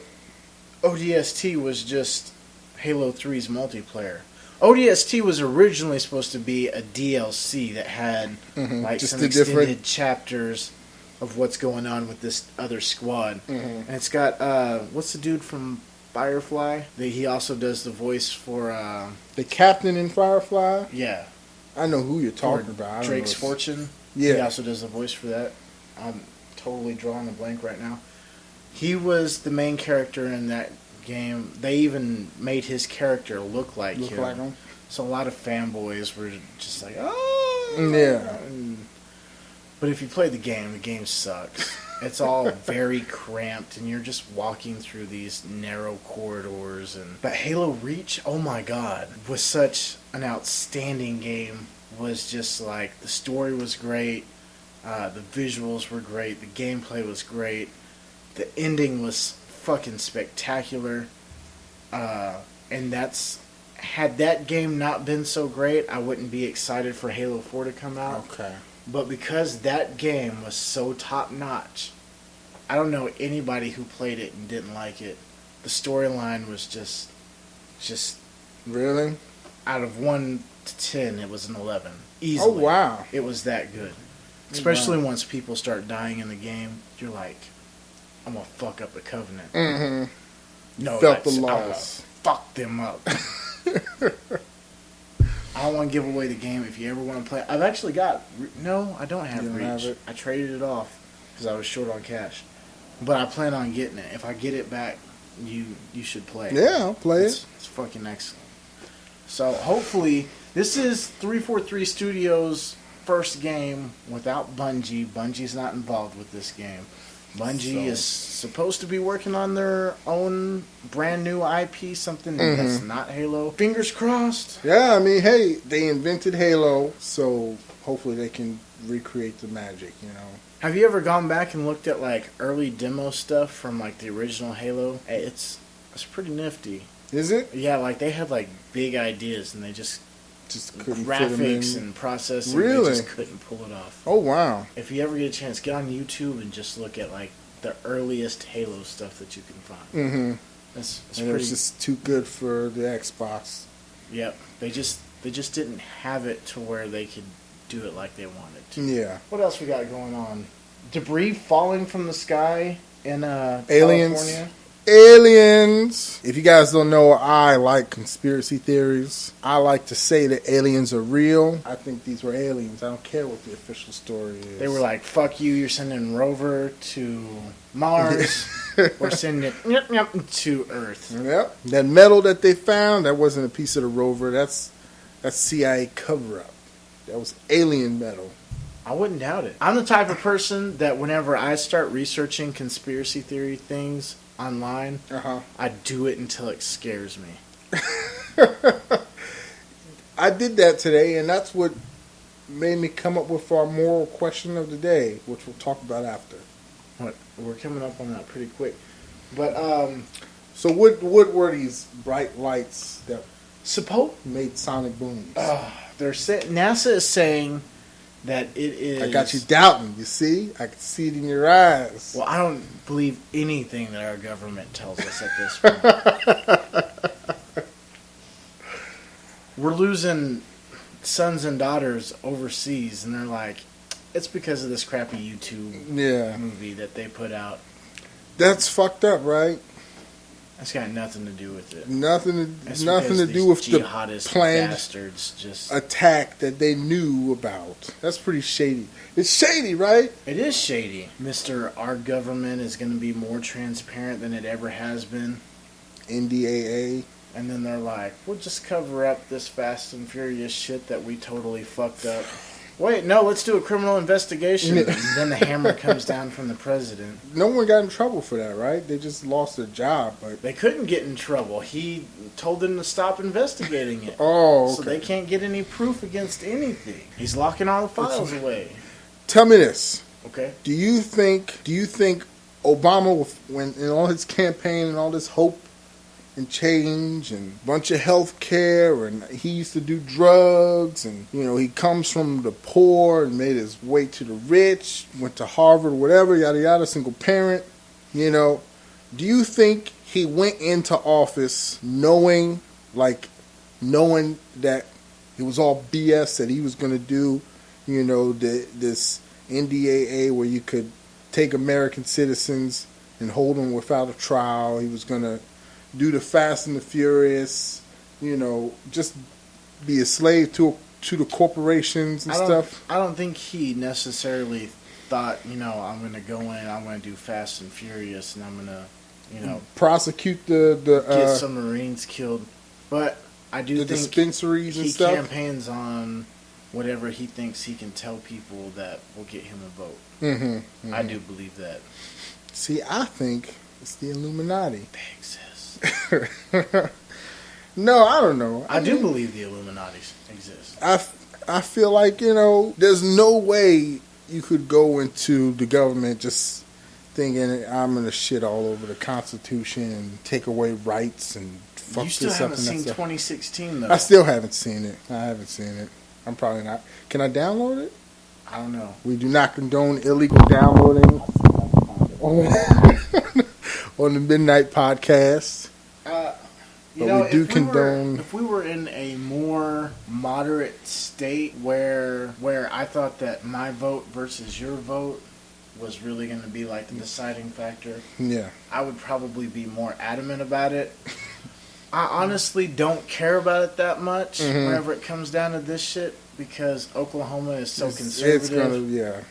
ODST was just Halo 3's multiplayer. ODST was originally supposed to be a DLC that had like Just some the extended different- chapters of what's going on with this other squad. Mhm. And it's got what's the dude from Firefly? He also does the voice for The captain in Firefly. yeah, I know who you're talking for about. I don't Drake's know. Fortune. He Yeah. also does the voice for that. I'm totally drawing a blank right now. He was the main character in that game. They even made his character look like Look him. like him. So a lot of fanboys were just like, oh. Yeah. But if you play the game sucks. It's all very cramped, and you're just walking through these narrow corridors. But Halo Reach, oh my god, was such an outstanding game. Was just like, the story was great, the visuals were great, the gameplay was great, the ending was fucking spectacular. And had that game not been so great, I wouldn't be excited for Halo 4 to come out. Okay. But because that game was so top notch, I don't know anybody who played it and didn't like it. The storyline was just Really? out of 1 to 10, it was an 11. Easily. Oh wow. It was that good. Especially once people start dying in the game, you're like, I'm gonna fuck up the Covenant. Mm-hmm. No, Felt the I'm gonna loss. fuck them up. I don't want to give away the game if you ever want to play. I've actually got... No, I don't have You don't Reach. have it? I traded it off because I was short on cash. But I plan on getting it. If I get it back, you should play it. Yeah, I'll play it. It's fucking excellent. So hopefully, this is 343 Studios' first game without Bungie. Bungie's not involved with this game. Bungie is supposed to be working on their own brand new IP, something that's not Halo. Fingers crossed. Yeah, I mean, hey, they invented Halo, so hopefully they can recreate the magic, you know. Have you ever gone back and looked at like early demo stuff from like the original Halo? Hey, it's pretty nifty. Is it? Yeah, like they had like big ideas and they just couldn't fit 'em graphics in. and processing. Really? They just couldn't pull it off. Oh wow. If you ever get a chance, get on YouTube and just look at like the earliest Halo stuff that you can find. Mm-hmm. It's And it pretty. was just too good for the Xbox. Yep. They just didn't have it to where they could do it like they wanted to. Yeah. What else we got going on? Debris falling from the sky in Aliens. California. Aliens. If you guys don't know, I like conspiracy theories. I like to say that aliens are real. I think these were aliens. I don't care what the official story is. They were like, fuck you, you're sending rover to Mars. We're sending it to Earth. Yep. That metal that they found, that wasn't a piece of the rover. That's CIA cover-up. That was alien metal. I wouldn't doubt it. I'm the type of person that whenever I start researching conspiracy theory things online, I do it until it scares me. I did that today, and that's what made me come up with our moral question of the day, which we'll talk about after. What? We're coming up on that pretty quick. But, So what were these bright lights that suppose made sonic booms? NASA is saying that it is... I got you doubting, you see? I can see it in your eyes. Well, I don't believe anything that our government tells us at this point. We're losing sons and daughters overseas, and they're like, it's because of this crappy YouTube movie that they put out. That's fucked up, right? That's got nothing to do with it. Nothing to do with the planned bastards attack that they knew about. That's pretty shady. It's shady, right? It is shady. Our government is going to be more transparent than it ever has been. NDAA. And then they're like, we'll just cover up this Fast and Furious shit that we totally fucked up. Wait, no, let's do a criminal investigation. And then the hammer comes down from the president. No one got in trouble for that, right? They just lost their job. But they couldn't get in trouble. He told them to stop investigating it. Oh, okay. So they can't get any proof against anything. He's locking all the files away. Tell me this. Okay. Do you think Obama, when in all his campaign and all this hope and change and a bunch of health care, and he used to do drugs, and he comes from the poor and made his way to the rich, went to Harvard, whatever, yada yada, single parent, do you think he went into office knowing that it was all BS that he was going to do, this NDAA where you could take American citizens and hold them without a trial? He was going to do the Fast and the Furious, just be a slave to the corporations and stuff. I don't think he necessarily thought, I'm going to go in, I'm going to do Fast and Furious, and I'm going to, prosecute the get some Marines killed. But I do think dispensaries and he stuff. Campaigns on whatever he thinks he can tell people that will get him a vote. Mm-hmm. I do believe that. See, I think it's the Illuminati. They exist. No, I don't know. I do believe the Illuminati exists. I feel like, there's no way you could go into the government just thinking I'm going to shit all over the Constitution and take away rights and fuck this up. You still haven't seen stuff. 2016, though. I still haven't seen it. I'm probably not. Can I download it? I don't know. We do not condone illegal downloading on the Midnight Podcast. If we were in a more moderate state where I thought that my vote versus your vote was really going to be like the deciding factor, I would probably be more adamant about it. I honestly don't care about it that much whenever it comes down to this shit, because Oklahoma is so conservative.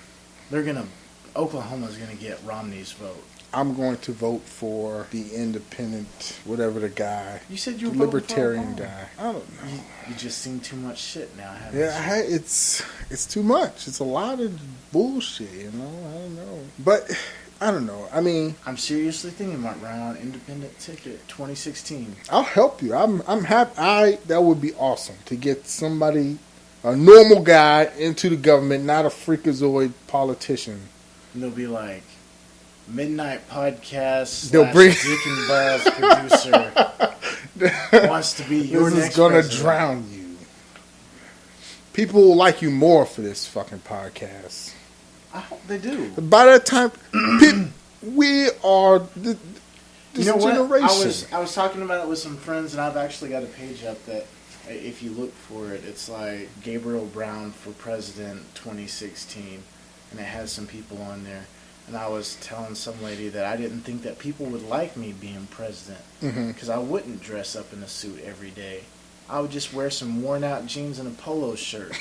Oklahoma's going to get Romney's vote. I'm going to vote for the independent, whatever the guy. You said you were libertarian guy. I don't know. You just seen too much shit now, haven't you? It's too much. It's a lot of bullshit, I don't know. But I don't know. I mean, I'm seriously thinking about running on an independent ticket 2016. I'll help you. I'm happy. That would be awesome to get somebody, a normal guy, into the government, not a freakazoid politician. And they'll be like, Midnight Podcast They'll bring Dick and Buzz producer wants to be your next This is going to president. drown you. People will like you more for this fucking podcast. I hope they do. By that time, we are this generation. I was talking about it with some friends, and I've actually got a page up that, if you look for it, it's like Gabriel Brown for President 2016, and it has some people on there. And I was telling some lady that I didn't think that people would like me being president because I wouldn't dress up in a suit every day. I would just wear some worn out jeans and a polo shirt.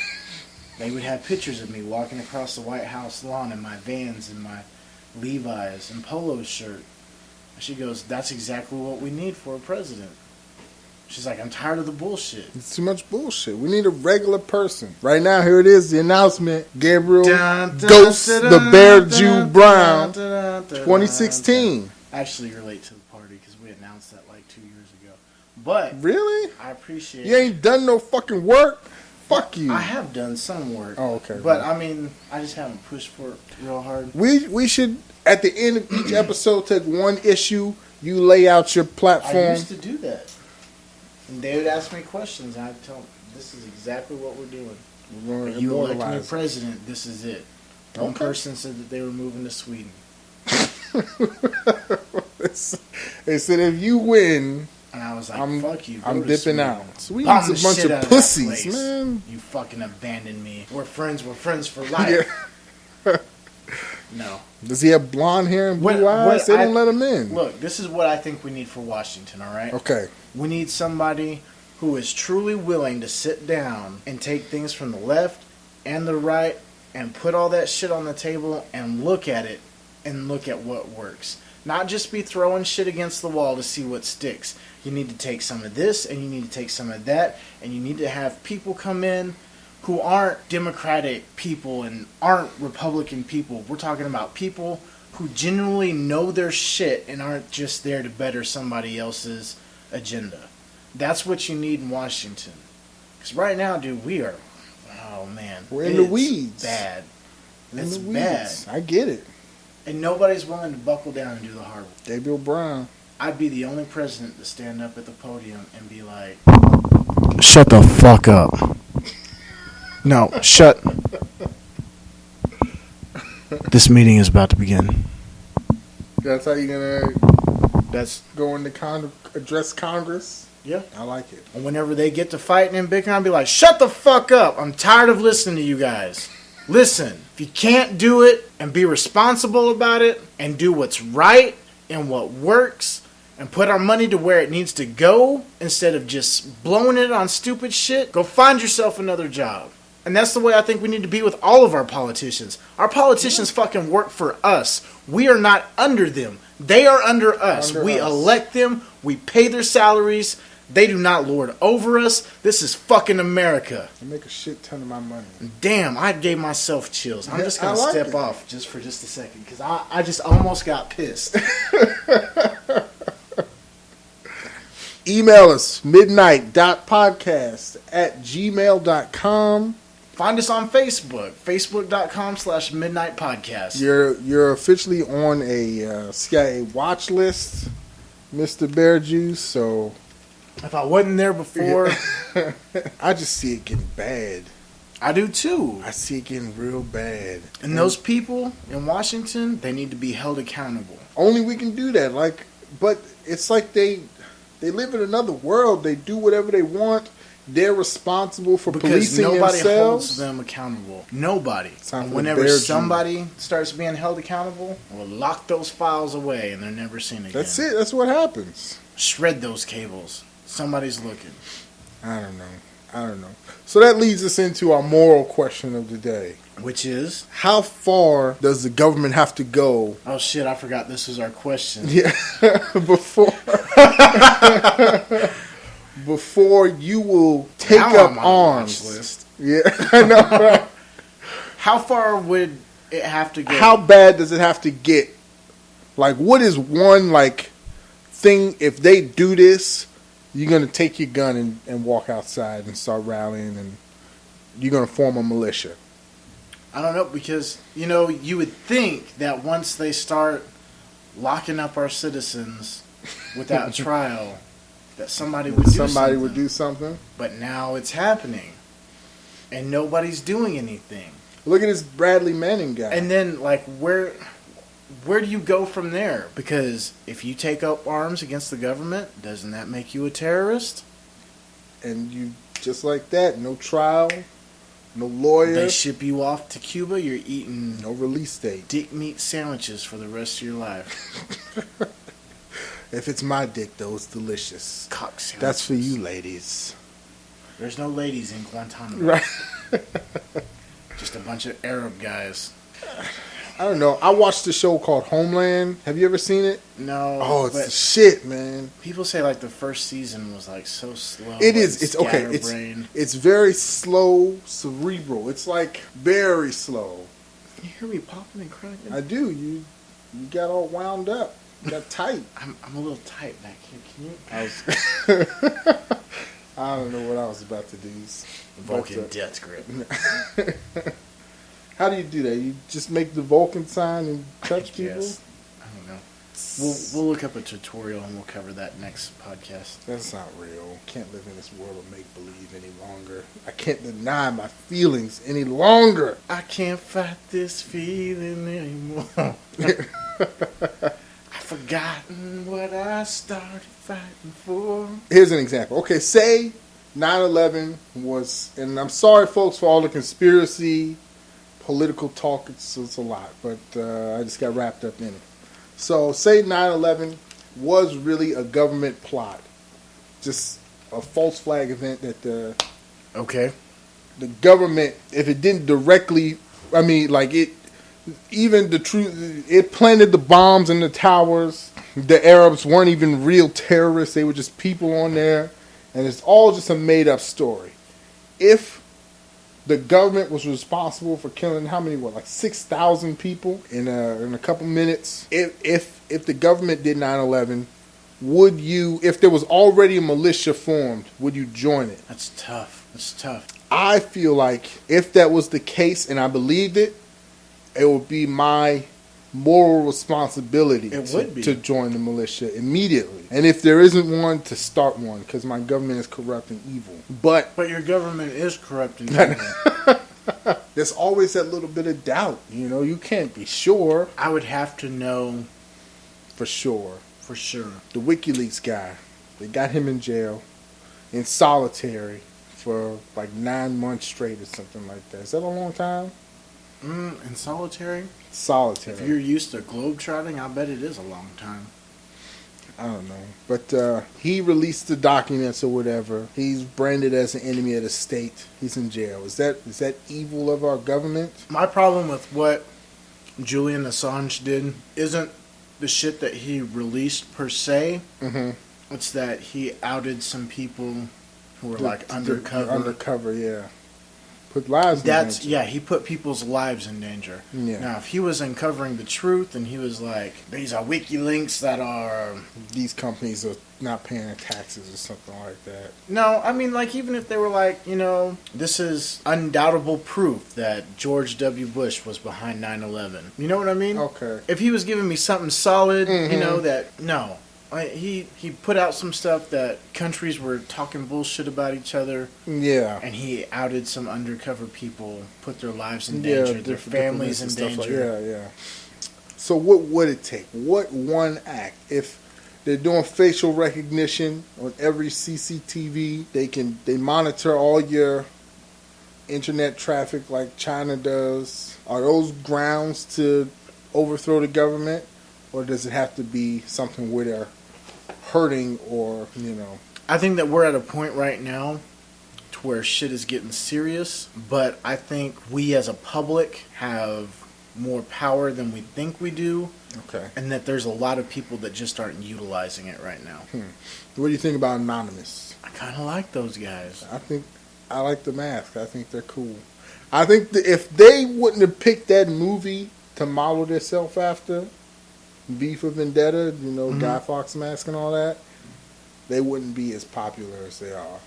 They would have pictures of me walking across the White House lawn in my Vans and my Levi's and polo shirt. And she goes, that's exactly what we need for a president. She's like, I'm tired of the bullshit. It's too much bullshit. We need a regular person. Right now, here it is, the announcement. Gabriel Ghost, the Bear Jew Brown, 2016. I actually relate to the party because we announced that like 2 years ago. But really? I appreciate You ain't done no fucking work? Fuck you. I have done some work. Oh, okay. But, I mean, I just haven't pushed for it real hard. We should, at the end of each episode, take one issue. You lay out your platform. I used to do that. And they would ask me questions, and I'd tell them, this is exactly what we're doing. If you elect me president, this is it. One person said that they were moving to Sweden. They said if you win, and I was like, fuck you. I'm dipping out. Sweden's a bunch of pussies, man. You fucking abandoned me. We're friends for life. Yeah. No. Does he have blonde hair and blue eyes? They don't let him in. Look, this is what I think we need for Washington, all right? Okay. We need somebody who is truly willing to sit down and take things from the left and the right and put all that shit on the table and look at it and look at what works. Not just be throwing shit against the wall to see what sticks. You need to take some of this and you need to take some of that, and you need to have people come in who aren't Democratic people and aren't Republican people. We're talking about people who genuinely know their shit and aren't just there to better somebody else's agenda. That's what you need in Washington. Because right now, dude, we are, oh man. We're in the weeds. Bad. It's in the bad. weeds. I get it. And nobody's willing to buckle down and do the hard work. Gabriel Brown. I'd be the only president to stand up at the podium and be like, shut the fuck up. No, shut. This meeting is about to begin. That's how you're gonna go into address Congress? Yeah. I like it. And whenever they get to fighting and bickering, I'll be like, shut the fuck up. I'm tired of listening to you guys. Listen, if you can't do it and be responsible about it and do what's right and what works and put our money to where it needs to go instead of just blowing it on stupid shit, go find yourself another job. And that's the way I think we need to be with all of our politicians. Our politicians fucking work for us. We are not under them. They are under us. We elect them. We pay their salaries. They do not lord over us. This is fucking America. I make a shit ton of my money. Damn, I gave myself chills. I'm just going to step off just for just a second because I just almost got pissed. Email us, midnight.podcast@gmail.com. Find us on Facebook, facebook.com/midnightpodcast. You're officially on a CIA watch list, Mr. Bear Juice, so... If I wasn't there before... I just see it getting bad. I do too. I see it getting real bad. And those people in Washington, they need to be held accountable. Only we can do that. But it's like they live in another world. They do whatever they want. They're responsible for policing themselves. Because nobody holds them accountable. Nobody. And whenever somebody starts being held accountable, we'll lock those files away and they're never seen again. That's it. That's what happens. Shred those cables. Somebody's looking. I don't know. So that leads us into our moral question of the day. Which is? How far does the government have to go? Oh shit, I forgot this was our question. Yeah. Before you will take up arms. List. Yeah, I know, right? How far would it have to go? How bad does it have to get? Like, what is one, thing, if they do this, you're going to take your gun and walk outside and start rallying, and you're going to form a militia? I don't know, because, you would think that once they start locking up our citizens without trial, that somebody would do something. But now it's happening. And nobody's doing anything. Look at this Bradley Manning guy. And then, where do you go from there? Because if you take up arms against the government, doesn't that make you a terrorist? And you, just like that, no trial, no lawyer, They ship you off to Cuba. You're eating no release date. dick meat sandwiches for the rest of your life. If it's my dick, though, it's delicious. Cock sandwiches. That's for you, ladies. There's no ladies in Guantanamo. Right. Just a bunch of Arab guys. I don't know. I watched a show called Homeland. Have you ever seen it? No. Oh, it's but the shit, man. people say like the first season was like so slow. It like, is. It's okay. scatterbrained. It's very slow, cerebral. It's like very slow. Can you hear me popping and cracking? I do. You got all wound up. You got tight. I'm a little tight back here. Can you? I was. I don't know what I was about to do. Vulcan death grip. How do you do that? You just make the Vulcan sign and touch people? Yes. I don't know. We'll look up a tutorial and we'll cover that next podcast. That's not real. Can't live in this world of make believe any longer. I can't deny my feelings any longer. I can't fight this feeling anymore. I've forgotten what I started fighting for. Here's an example. Okay, say 9/11 was, and I'm sorry, folks, for all the conspiracy, political talk. It's a lot, but I just got wrapped up in it. So, say 9/11 was really a government plot, just a false flag event that the government, if it didn't directly, I mean, like it, even the truth, it planted the bombs in the towers. The Arabs weren't even real terrorists; they were just people on there, and it's all just a made-up story. If the government was responsible for killing how many? Like 6,000 people in a couple minutes. If the government did 9/11, would you? If there was already a militia formed, would you join it? That's tough. I feel like if that was the case, and I believed it, it would be my moral responsibility to join the militia immediately. And if there isn't one, to start one, because my government is corrupt and evil. But your government is corrupt and evil. there's always that little bit of doubt. You know, you can't be sure. I would have to know For sure. for sure. The WikiLeaks guy, they got him in jail, in solitary, for like 9 months straight or something like that. Is that a long time? In solitary? Solitary. If you're used to globetrotting, I bet it is a long time. I don't know. But he released the documents or whatever. He's branded as an enemy of the state. He's in jail. Is that evil of our government? My problem with what Julian Assange did isn't the shit that he released per se. Mm-hmm. It's that he outed some people who were like undercover. Undercover, yeah. Put lives in danger. Yeah, he put people's lives in danger. Yeah. Now, if he was uncovering the truth and he was like, these are WikiLeaks that are... These companies are not paying their taxes or something like that. No, I mean, like, even if they were like, you know, this is undoubtable proof that George W. Bush was behind 9/11. You know what I mean? Okay. If he was giving me something solid, Mm-hmm. you know, that... No. He put out some stuff that countries were talking bullshit about each other. Yeah. And he outed some undercover people, put their lives in danger, their families in danger. Yeah. So what would it take? What one act? If they're doing facial recognition on every CCTV, they monitor all your internet traffic like China does. Are those grounds to overthrow the government? Or does it have to be something where they're hurting or, you know? I think that we're at a point right now to where shit is getting serious, but I think we as a public have more power than we think we do. Okay. And that there's a lot of people that just aren't utilizing it right now. What do you think about Anonymous? I kind of like those guys. I like the mask. I think they're cool. I think that if they wouldn't have picked that movie to model themselves after, V for Vendetta, you know, Guy Fawkes mask and all that, they wouldn't be as popular as they are.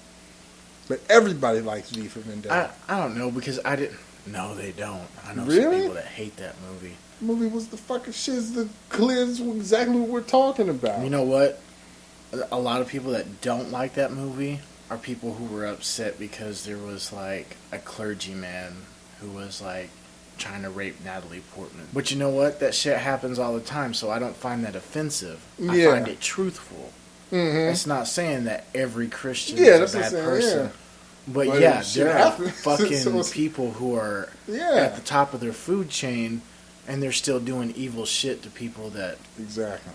But everybody likes V for Vendetta. I don't know because I didn't. No, they don't. I know some Really? people that hate that movie. The movie was the fucking shit. The clear is exactly what we're talking about. You know what? A lot of people that don't like that movie are people who were upset because there was like a clergyman who was like trying to rape Natalie Portman. But you know what? That shit happens all the time, so I don't find that offensive. I find it truthful. Mm-hmm. It's not saying that every Christian Yeah, is that's a what bad I'm saying, person. yeah. But But yeah, shit there are happens. fucking So it's- people who are Yeah. at the top of their food chain, and they're still doing evil shit to people that. Exactly.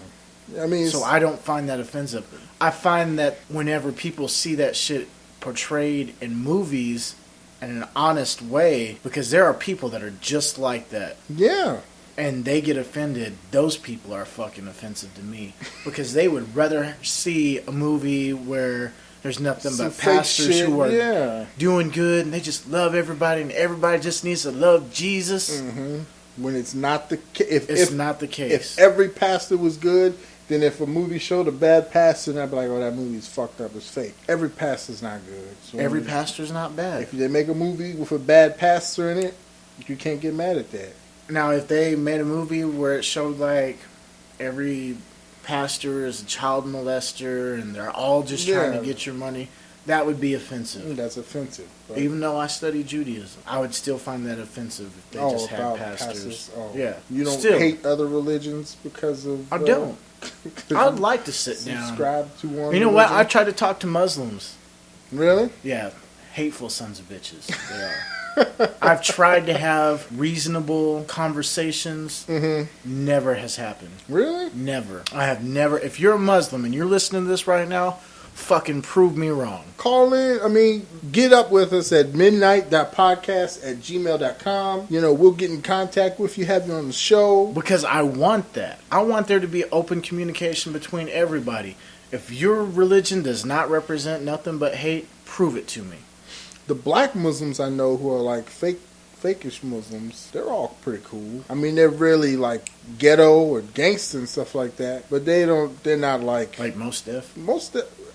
I mean, So I don't find that offensive. I find that whenever people see that shit portrayed in movies in an honest way, because there are people that are just like that, yeah. and they get offended, those people are fucking offensive to me. Because they would rather see a movie where there's nothing Some but fake pastors shit, who are yeah. doing good and they just love everybody and everybody just needs to love Jesus. Hmm. When it's not the case. It's not the case. If every pastor was good, then if a movie showed a bad pastor, then I'd be like, oh, that movie's fucked up, it's fake. Every pastor's not good. So Every pastor's not bad. if they make a movie with a bad pastor in it, you can't get mad at that. Now, if they made a movie where it showed like every pastor is a child molester and they're all just trying Yeah. to get your money, that would be offensive. That's offensive. But Even though I study Judaism, I would still find that offensive if they just had about pastors. Oh. Yeah, You don't still, hate other religions because of... I don't. 'cause I'd you like to sit down. subscribe to one You know what? I religion? tried to talk to Muslims. Really? Yeah, hateful sons of bitches. They are. I've tried to have reasonable conversations. Mm-hmm. Never has happened. Really? Never. I have never. If you're a Muslim and you're listening to this right now, fucking prove me wrong. Call in. I mean, get up with us at midnight.podcast@gmail.com. You know, we'll get in contact with you, have you on the show. Because I want that. I want there to be open communication between everybody. If your religion does not represent nothing but hate, prove it to me. The black Muslims I know who are like fakish Muslims, they're all pretty cool. I mean, they're really like ghetto or gangster and stuff like that, but they're not like Like Mos Def.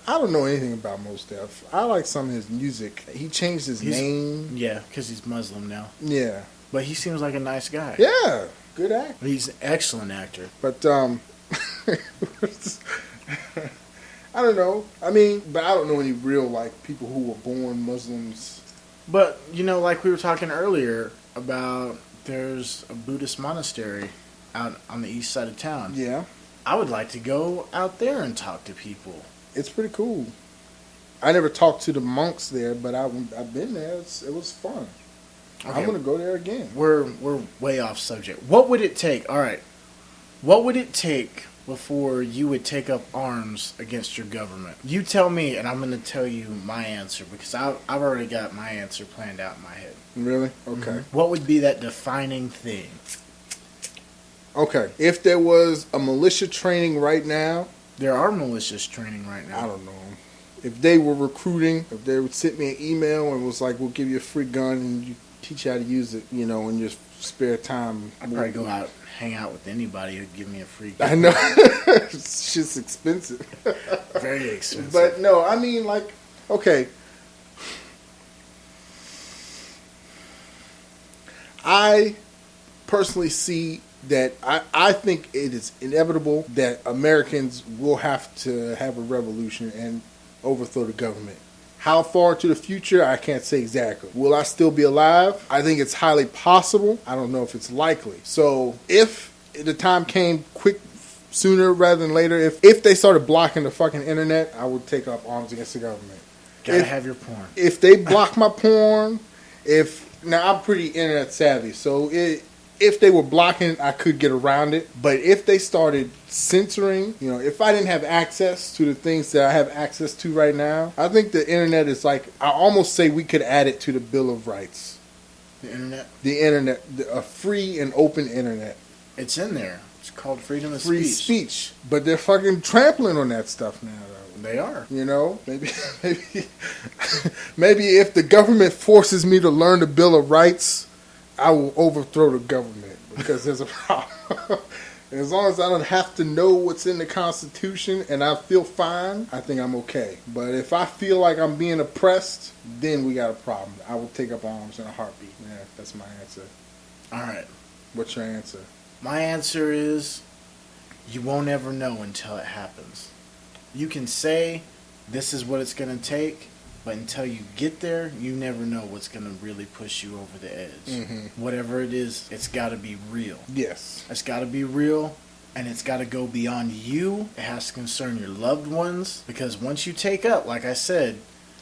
I don't know anything about Mos Def. I like some of his music. He changed his name. Yeah, because he's Muslim now. Yeah. But he seems like a nice guy. Yeah. Good actor. He's an excellent actor. But I don't know. I mean, but I don't know any real like people who were born Muslims. But, you know, like we were talking earlier about there's a Buddhist monastery out on the east side of town. Yeah. I would like to go out there and talk to people. It's pretty cool. I never talked to the monks there, but I've been there. It was fun. Okay. I'm gonna go there again. We're way off subject. What would it take? All right. What would it take before you would take up arms against your government? You tell me, and I'm going to tell you my answer because I've already got my answer planned out in my head. Really? Okay. Mm-hmm. What would be that defining thing? Okay. If there was a militia training right now, There are malicious training right now. I don't know. If they were recruiting, if they would send me an email and was like, "We'll give you a free gun and you teach you how to use it," you know, in your spare time. I'd probably go out, hang out with anybody who'd give me a free gun. I know. It's just expensive. Very expensive. But no, I mean, like, okay. I personally see that I think it is inevitable that Americans will have to have a revolution and overthrow the government. How far into the future, I can't say exactly. Will I still be alive? I think it's highly possible. I don't know if it's likely. So if the time came quick, sooner rather than later, if they started blocking the fucking internet, I would take up arms against the government. Gotta if- have your porn. If they block my porn, now I'm pretty internet savvy, so if they were blocking it, I could get around it. But if they started censoring, you know, if I didn't have access to the things that I have access to right now, I think the internet is like, I almost say we could add it to the Bill of Rights. The internet, The internet, a free and open internet. it's in there. It's called freedom of Free speech. speech. But they're fucking trampling on that stuff now, though. They are. You know, maybe if the government forces me to learn the Bill of Rights, I will overthrow the government because there's a problem. As long as I don't have to know what's in the Constitution and I feel fine, I think I'm okay. But if I feel like I'm being oppressed, then we got a problem. I will take up arms in a heartbeat. Yeah, that's my answer. All right. What's your answer? My answer is you won't ever know until it happens. You can say this is what it's going to take, but until you get there, you never know what's going to really push you over the edge. Mm-hmm. Whatever it is, it's got to be real. Yes. It's got to be real, and it's got to go beyond you. It has to concern your loved ones, because once you take up, like I said,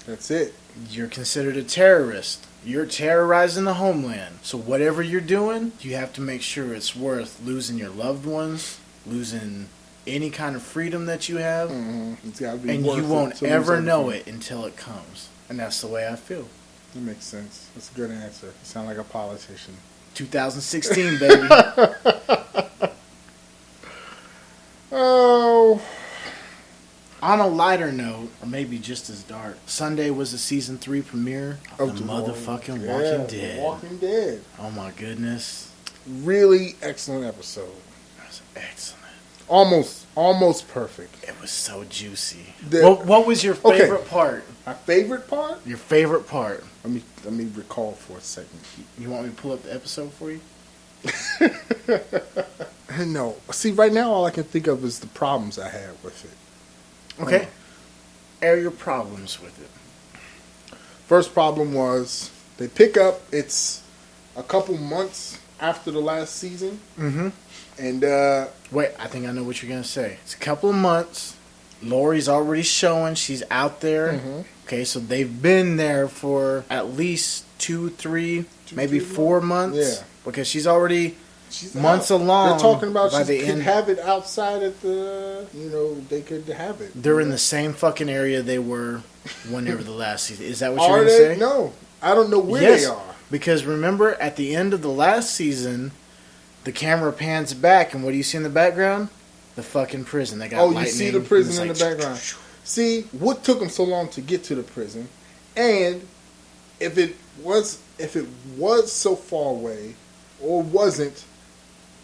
That's it. You're considered a terrorist. You're terrorizing the homeland. So whatever you're doing, you have to make sure it's worth losing your loved ones, losing any kind of freedom that you have, It's gotta be and worth you it won't to lose ever know everything. it until it comes. And that's the way I feel. That makes sense. That's a good answer. You sound like a politician. 2016, baby. Oh. On a lighter note, or maybe just as dark, Sunday was the season 3 premiere of the motherfucking Walking Dead. Walking Dead. Oh my goodness. Really excellent episode. That was excellent. Almost perfect. It was so juicy. The- What was your Okay. favorite part? My favorite part? Your favorite part? Let me recall for a second. You want me to pull up the episode for you? No. See, right now all I can think of is the problems I had with it. Okay. Air your problems with it. First problem was they pick up, it's a couple months after the last season. Mm-hmm. And Wait, I think I know what you're going to say. It's a couple of months. Lori's already showing she's out there. Okay, so they've been there for at least 2, 3, maybe 4 months. Yeah. Because she's already she's months out. along. They're talking about by she the could end. have it outside at the, they could have it. They're in the same fucking area they were whenever the last season. Is that what you're Are going to they? say? No. I don't know where Yes, they are. because remember at the end of the last season, the camera pans back, and what do you see in the background? The fucking prison. They got Oh, lightning. you see the and prison in it's the like, background. See, what took them so long to get to the prison? And if it was so far away or wasn't,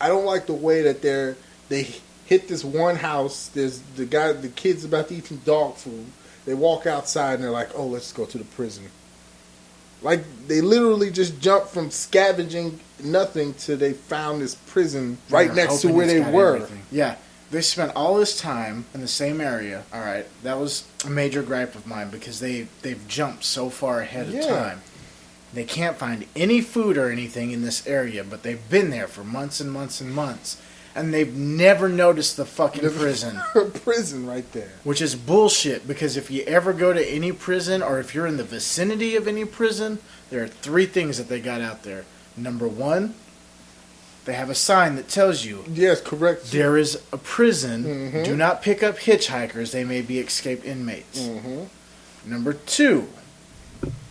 I don't like the way that they hit this one house. There's the kid's about to eat some dog food. They walk outside and they're like, "Oh, let's go to the prison." Like they literally just jumped from scavenging nothing to they found this prison right they're next to hoping where it's they got were. everything. Yeah. They spent all this time in the same area. All right, that was a major gripe of mine because they've jumped so far ahead of Yeah. time. They can't find any food or anything in this area, but they've been there for months and months and months, and they've never noticed the fucking prison, Prison right there. which is bullshit. Because if you ever go to any prison or if you're in the vicinity of any prison, there are 3 things that they got out there. Number 1, they have a sign that tells you Yes, correct. there is a prison. Mhm. Do not pick up hitchhikers. They may be escaped inmates. Mm-hmm. Number 2,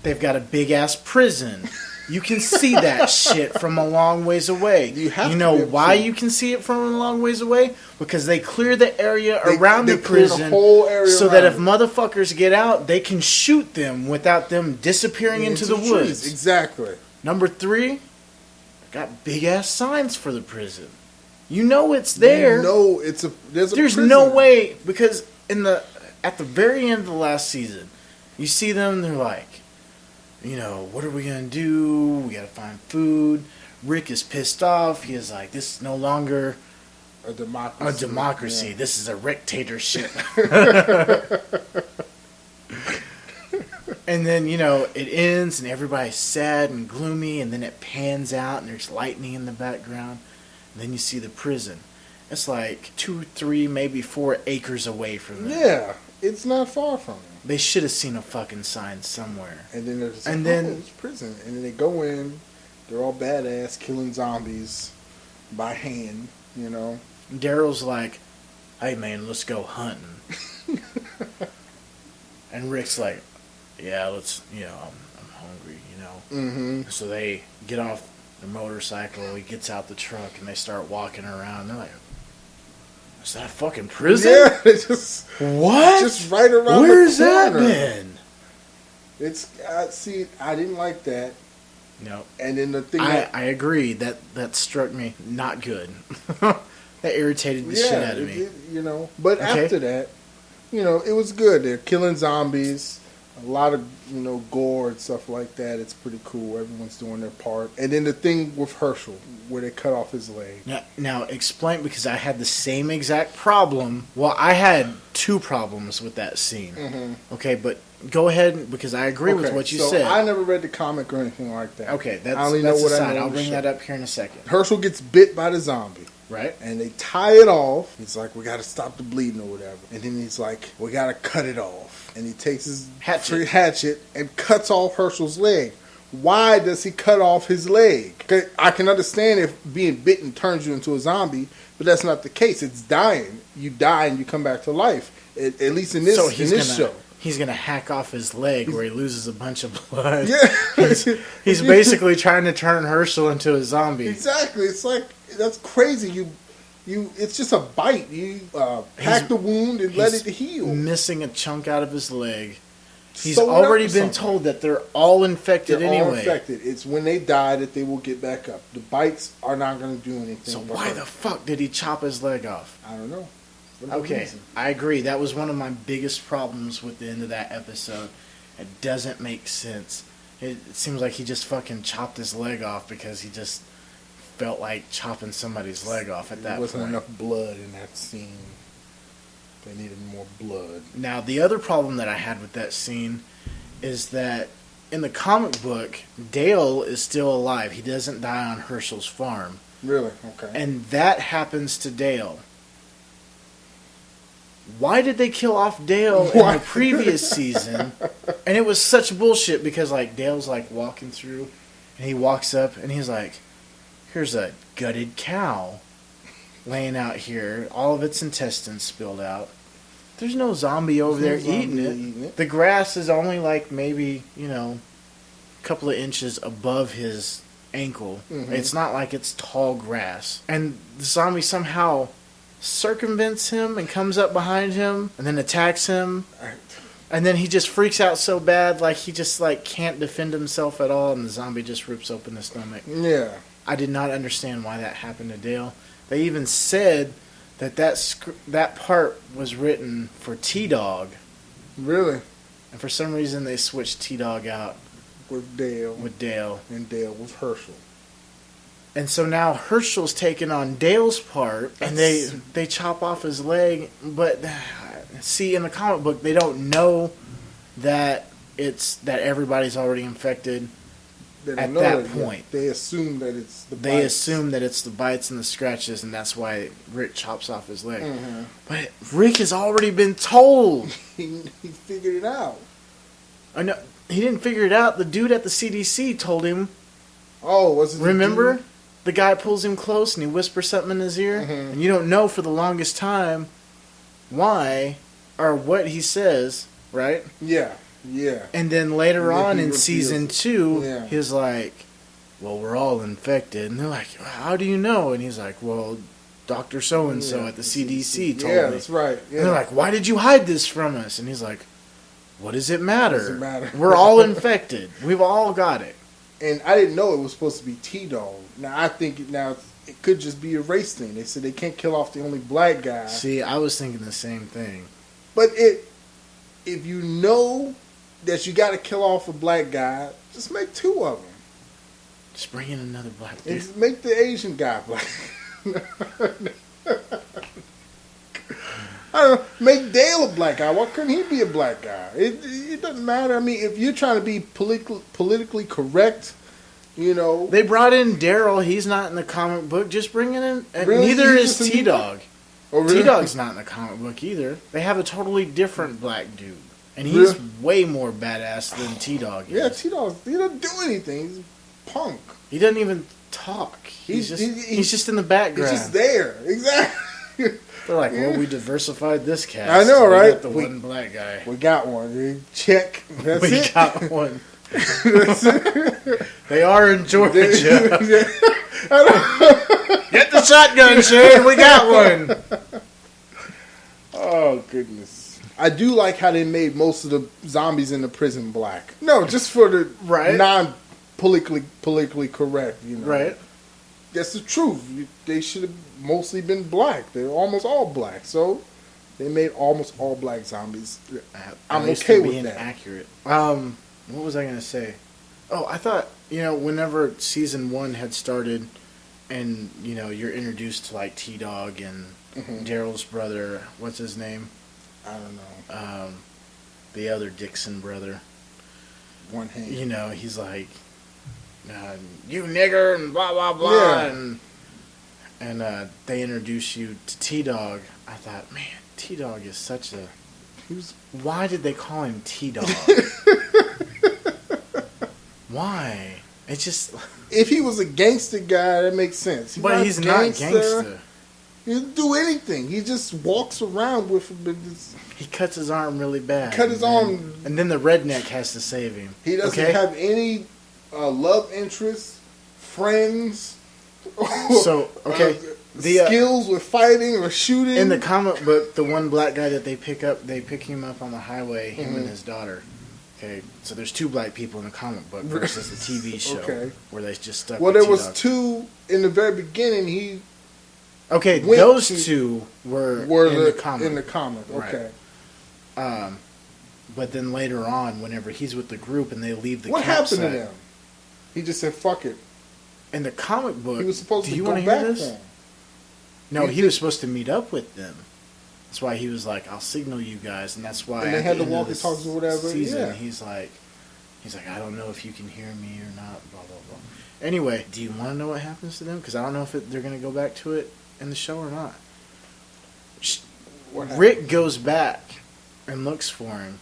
they've got a big ass prison. You can see that shit from a long ways away. You have to know be able why to. you can see it from a long ways away? Because they clear the area around they the clear the prison whole area so that around if it. motherfuckers get out, they can shoot them without them disappearing into the trees. woods. Exactly. Number 3, got big ass signs for the prison. You know it's there. No, there's There's no way, because at the very end of the last season, you see them, they're like, what are we gonna do? We gotta find food. Rick is pissed off. He is like, this is no longer a democracy. a democracy. Yeah. This is a dictatorship. And then, it ends and everybody's sad and gloomy, and then it pans out and there's lightning in the background. And then you see the prison. It's like 2, 3, maybe 4 acres away from them. Yeah, it's not far from them. They should have seen a fucking sign somewhere. And then there's it's prison, and then they go in. They're all badass, killing zombies by hand. Daryl's like, hey man, let's go hunting. And Rick's like, yeah, let's, I'm hungry, Mm-hmm. So they get off their motorcycle, he gets out the truck, and they start walking around. They're like, is that a fucking prison? Yeah, it's What? just right around Where's the that corner. been? I didn't like that. No. And then the thing I agree. That struck me not good. That irritated the shit out of me. But Okay. after that, it was good. They're killing zombies, a lot of gore and stuff like that. It's pretty cool. Everyone's doing their part. And then the thing with Herschel, where they cut off his leg. Now explain, because I had the same exact problem. Well, I had 2 problems with that scene. Mm-hmm. Okay, but go ahead, because I agree with what you said. I never read the comic or anything like that. Okay, I only know that's what I aside. know I'll in the bring show. that up here in a second. Herschel gets bit by the zombie. Right? And they tie it off. He's like, we got to stop the bleeding or whatever. And then he's like, we got to cut it off. and he takes his Hatchet. and cuts off Herschel's leg. Why does he cut off his leg? 'Cause I can understand if being bitten turns you into a zombie, but that's not the case. It's dying. You die and you come back to life. At least in this show. He's gonna hack off his leg where he loses a bunch of blood. Yeah, He's basically trying to turn Herschel into a zombie. Exactly. It's like that's crazy. You. It's just a bite. You hack the wound and let it heal. Missing a chunk out of his leg. He's Sew it up already or been something. told that they're all infected They're anyway. all infected. It's when they die that they will get back up. The bites are not going to do anything. So but why hurt. the fuck did he chop his leg off? I don't know. Okay, I agree. That was one of my biggest problems with the end of that episode. It doesn't make sense. It seems like he just fucking chopped his leg off because he just felt like chopping somebody's leg off at that There wasn't point. enough blood in that scene. They needed more blood. Now, the other problem that I had with that scene is that in the comic book, Dale is still alive. He doesn't die on Herschel's farm. Really? Okay. And that happens to Dale. Why did they kill off Dale in Why? the previous season? And it was such bullshit because like Dale's like walking through and he walks up and he's like, here's a gutted cow laying out here, all of its intestines spilled out. There's no zombie over there There's no eating zombie it. eating it. The grass is only like maybe, a couple of inches above his ankle. Mhm. It's not like it's tall grass. And the zombie somehow circumvents him and comes up behind him and then attacks him. And then he just freaks out so bad, like he just like can't defend himself at all, and the zombie just rips open his stomach. Yeah. I did not understand why that happened to Dale. They even said that part was written for T-Dog, Really? and for some reason they switched T-Dog out With Dale. with Dale. And Dale was Herschel. And so now Herschel's taking on Dale's part, and they chop off his leg. But see, in the comic book, they don't know that everybody's already infected. They don't At know that yet. point. They assume that it's the They bites. assume that it's the bites and the scratches, and that's why Rick chops off his leg. Mhm. But Rick has already been told. He figured it out. I know he didn't figure it out. The dude at the CDC told him. Oh, was it the Remember? dude? The guy pulls him close and he whispers something in his ear, Mhm. and you don't know for the longest time why or what he says, right? Yeah. Yeah. And then later And then on he in reveals season it. 2, Yeah. he's like, well, we're all infected. And they're like, how do you know? And he's like, well, Dr. So-and-so Yeah. at the CDC told Yeah, me. that's right. Yeah. And they're like, why did you hide this from us? And he's like, what does it matter? Doesn't matter. We're all infected. We've all got it. And I didn't know it was supposed to be T-Dog. Now, I think it could just be a race thing. They said they can't kill off the only black guy. See, I was thinking the same thing. But if you know that you got to kill off a black guy, just make 2 of them. Just bring in another black dude. And make the Asian guy black. I don't know. Make Dale a black guy. Why couldn't he be a black guy? It doesn't matter. I mean, if you're trying to be politically correct, They brought in Daryl. He's not in the comic book. Just bring in. Really? Neither He's is just a new T-Dog. Oh, really? T-Dog's not in the comic book either. They have a totally different black dude. And he's Really? way more badass than T-Dog is. Yeah, T-Dog. He doesn't do anything. He's a punk. He doesn't even talk. He's just in the background. He's just there. Exactly. They're like, well, we diversified this cast. I know, We right? got the one black guy. We got one. Check. That's We it. got one. They are in Georgia. Get the shotgun, Shane. We got one. Oh, goodness. I do like how they made most of the zombies in the prison black. No, just for the Right. non-politically correct, Right. That's the truth. They should have mostly been black. They're almost all black. So they made almost all black zombies. I'm At least okay they're with being that. accurate. What was I going to say? Oh, I thought, whenever season 1 had started and, you're introduced to like T-Dog and Mhm. Daryl's brother, what's his name? I don't know. The other Dixon brother. One hand. He's like, you nigger and blah, blah, blah. Yeah. And they introduce you to T-Dog. I thought, man, T-Dog is such a He was. Why did they call him T-Dog? Why? It's just. If he was a gangster guy, that makes sense. But he's not gangster. He'll do anything. He just walks around with. He cuts his arm really bad. Cut his arm, and then the redneck has to save him. He doesn't have any love interests, friends. So okay, the skills with fighting or shooting. In the comic book, the one black guy that they pick him up on the highway. Him and his daughter. Okay, so there's 2 black people in the comic book versus the TV show where they just stuck. Well, there was 2 in the very beginning. Those 2 were in the comic. In the comic, okay. Right. But then later on, whenever he's with the group and they leave the what campsite, happened to them? He just said, "Fuck it." In the comic book, he was supposed to go back hear this? home. No, he was supposed to meet up with them. That's why he was like, "I'll signal you guys," and that's why. And they had the walkie-talkies or whatever. Season, he's like, "I don't know if you can hear me or not." Blah blah blah. Anyway, do you want to know what happens to them? Because I don't know if they're going to go back to it in the show or not. Rick goes back and looks for him,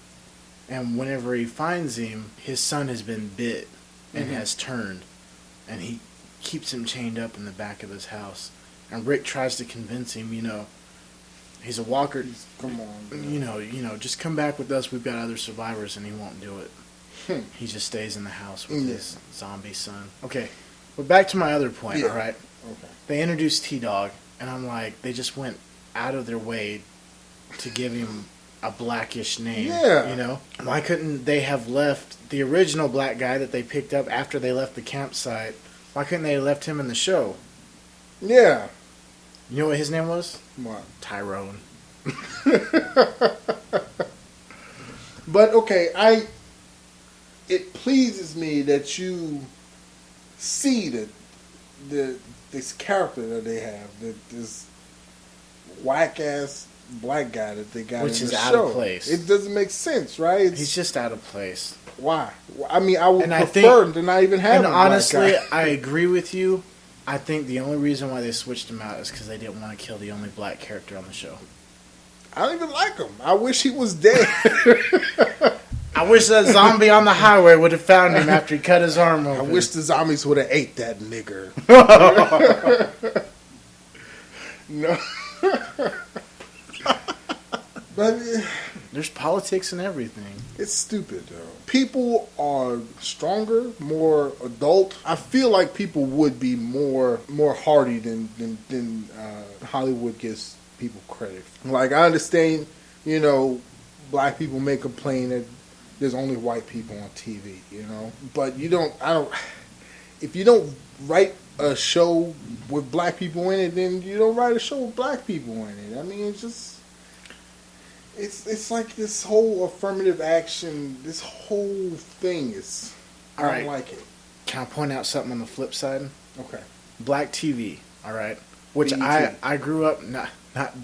and whenever he finds him, his son has been bit and has turned, and he keeps him chained up in the back of his house. And Rick tries to convince him, he's a walker. Come on, man. Just come back with us. We've got other survivors, and he won't do it. He just stays in the house with his zombie son. Okay, but back to my other point. All right. Okay. They introduced T-Dog, and I'm like, they just went out of their way to give him a blackish name. Yeah. Why couldn't they have left the original black guy that they picked up after they left the campsite? Why couldn't they have left him in the show? Yeah. You know what his name was? What? Tyrone. But okay, it pleases me that you see that this character that they have, this whack ass black guy that they got, which in is the out show. of place. It doesn't make sense, right? He's just out of place. Why? I mean, I would prefer to not even have. And a honestly, black guy. I agree with you. I think the only reason why they switched him out is because they didn't want to kill the only black character on the show. I don't even like him. I wish he was dead. I wish that zombie on the highway would have found him after he cut his arm open. I wish the zombies would have ate that nigger. No. But there's politics and everything. It's stupid, though. People are stronger, more adult. I feel like people would be more hardy than Hollywood gives people credit. Like, I understand, black people may complain that there's only white people on TV, but if you don't write a show with black people in it, then you don't write a show with black people in it. I mean, it's like this whole affirmative action, this whole thing is, I don't like it. Can I point out something on the flip side? Okay. Black TV, all right? Which BET. I grew up, not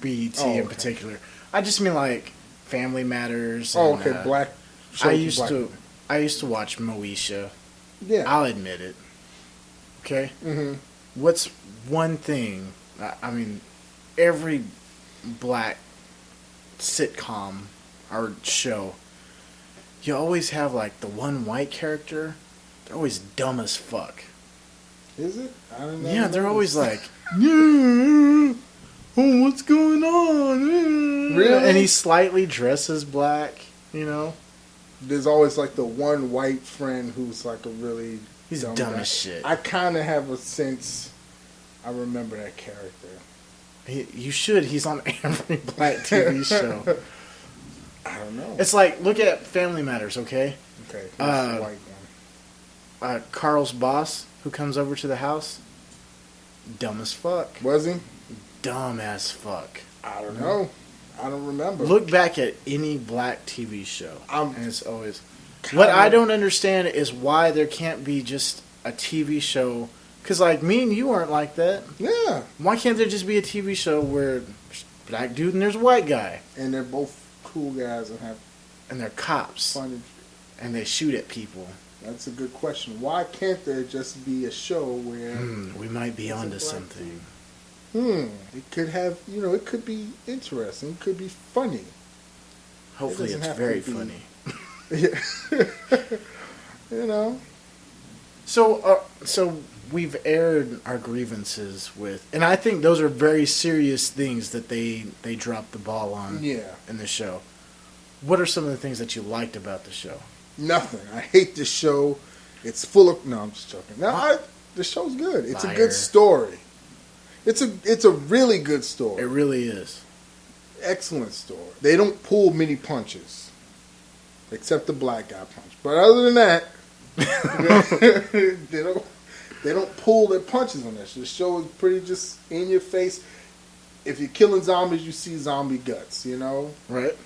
BET in particular. I just mean like Family Matters. Oh, and, okay, black. I used to watch Moesha. Yeah. I'll admit it. Okay? Mm-hmm. What's one thing, I mean, every black sitcom or show, you always have like the one white character. They're always dumb as fuck. Is it? I don't know. Yeah, they're always like, yeah, oh, what's going on? Really? And he slightly dresses black, There's always like the one white friend who's like a really He's dumb as shit. I kind of have a sense I remember that character. You should. He's on every black TV show. I don't know. It's like, look at Family Matters, okay? Okay, who's the white one? Carl's boss, who comes over to the house, dumb as fuck. Was he? Dumb as fuck. I don't know. I don't remember. Look back at any black TV show, and it's always... What I don't understand is why there can't be just a TV show... Because, like, me and you aren't like that. Yeah. Why can't there just be a TV show where there's a black dude and there's a white guy? And they're both cool guys and have... And they're cops. Fun. And they shoot at people. That's a good question. Why can't there just be a show where... we might be onto something. It could have... it could be interesting. It could be funny. Hopefully, doesn't it's have to very be- funny. Yeah. You know. So we've aired our grievances with, and I think those are very serious things that they dropped the ball on Yeah. in the show. What are some of the things that you liked about the show? Nothing. I hate this show. It's full of. No, I'm just joking. No, the show's good. It's Liar. a good story. It's a really good story. It really is. Excellent story. They don't pull many punches, except the black guy punch. But other than that, they don't pull their punches on this. The show is pretty just in your face. If you're killing zombies, you see zombie guts. You know, Right?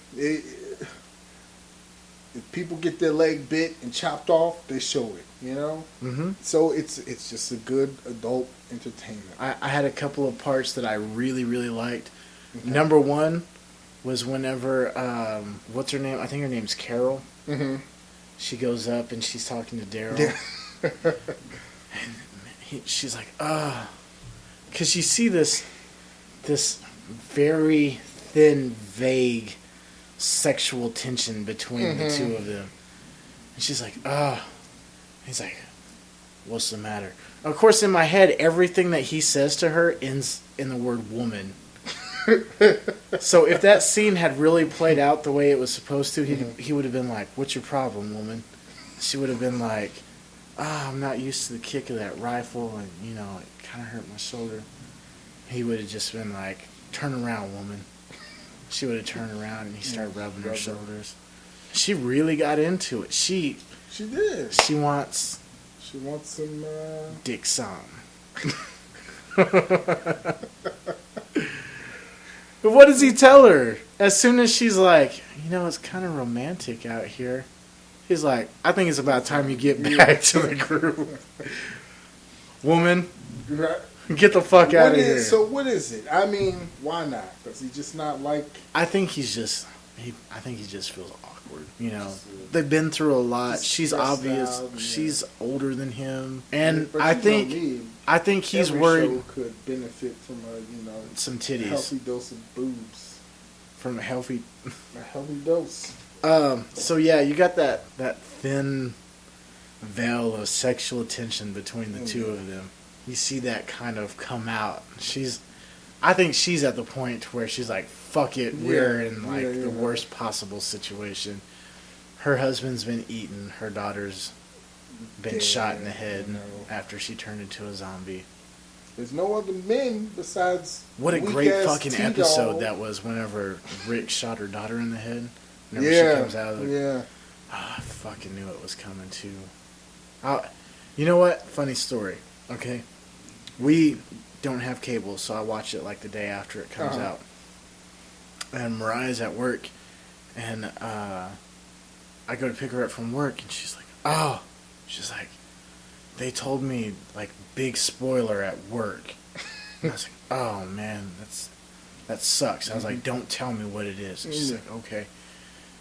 if people get their leg bit and chopped off, they show it. You know, Mm-hmm. so it's just a good adult entertainment. I had a couple of parts that I really, really liked. Okay. Number one was whenever, what's her name? I think her name's Carol. Mm-hmm. She goes up and she's talking to Daryl. Yeah. She's like, because you see this very thin, vague sexual tension between the two of them. And she's like, He's like, what's the matter? Of course, in my head, everything that he says to her ends in the word woman. So if that scene had really played out the way it was supposed to, he would have been like, what's your problem, woman? She would have been like, I'm not used to the kick of that rifle, and, you know, it kind of hurt my shoulder. He would have just been like, turn around, woman. She would have turned around, and he started rubbing her shoulders. She really got into it. She did. She wants She wants some. Dick Song. But what does he tell her? As soon as she's like, you know, it's kind of romantic out here. He's like, I think it's about time you get back to the group. Woman, get the fuck out of here. So what is it? I mean, why not? Does he just not like? I think he just feels awkward. You know, they've been through a lot. She's obvious. Out, yeah. She's older than him, and But I you know think me, he's every worried. show could benefit from Some a titties healthy dose of boobs. from a healthy. A healthy dose. So yeah, you got that thin veil of sexual tension between the two of them. You see that kind of come out. I think she's at the point where she's like, fuck it, we're in the worst possible situation. Her husband's been eaten, her daughter's been Dead, shot in the head you know. after she turned into a zombie. There's no other men besides. What a great weak-ass fucking T-Dog. episode that was whenever Rick shot her daughter in the head. Whenever Yeah, she comes out of the... yeah. I fucking knew it was coming too. You know what? Funny story. Okay, we don't have cable, so I watch it like the day after it comes out. And Mariah's at work, and I go to pick her up from work, and she's like, they told me, like, big spoiler at work. And I was like, oh man, that sucks. I was like, don't tell me what it is. And she's like, okay.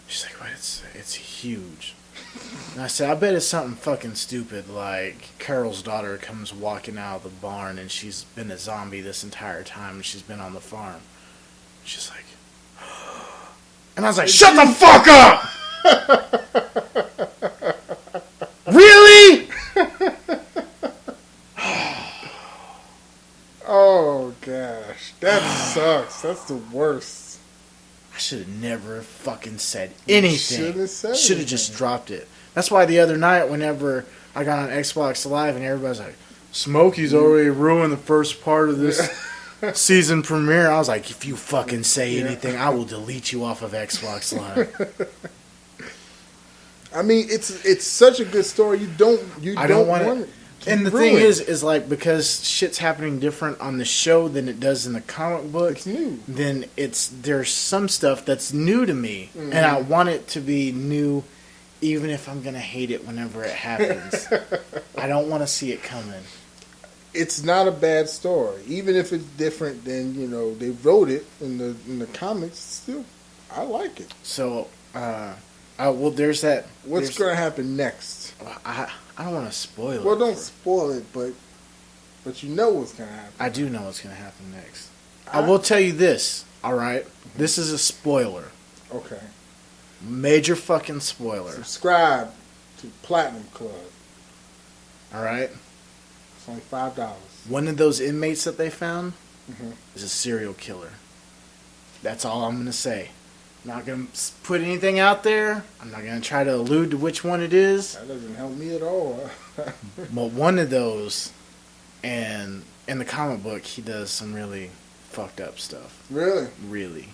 She's like, well, it's huge. And I said, I bet it's something fucking stupid, like Carol's daughter comes walking out of the barn and she's been a zombie this entire time and she's been on the farm. She's like, and I was like, shut the fuck up! Really? Oh gosh, that sucks. That's the worst. I should have never fucking said anything. Shouldn't have said Should have just dropped it. That's why the other night, whenever I got on Xbox Live and everybody's like, Smokey's already ruined the first part of this season premiere, I was like, if you fucking say anything, I will delete you off of Xbox Live. I mean, it's such a good story. You don't want it. And the thing is like, because shit's happening different on the show than it does in the comic book, It's new. then there's some stuff that's new to me, and I want it to be new, even if I'm gonna hate it whenever it happens. I don't want to see it coming. It's not a bad story, even if it's different than they wrote it in the comics. Still, I like it. So, well, there's that. What's going to happen next? I don't want to spoil it. Well, don't spoil it, but you know what's going to happen. I do know what's going to happen next. I will tell you this, all right? This is a spoiler. Okay. Major fucking spoiler. Subscribe to Platinum Club. All right. It's only $5. One of those inmates that they found Mhm. is a serial killer. That's all I'm going to say. I'm not going to put anything out there. I'm not going to try to allude to which one it is. That doesn't help me at all. But one of those, and in the comic book, he does some really fucked up stuff. Really? Really.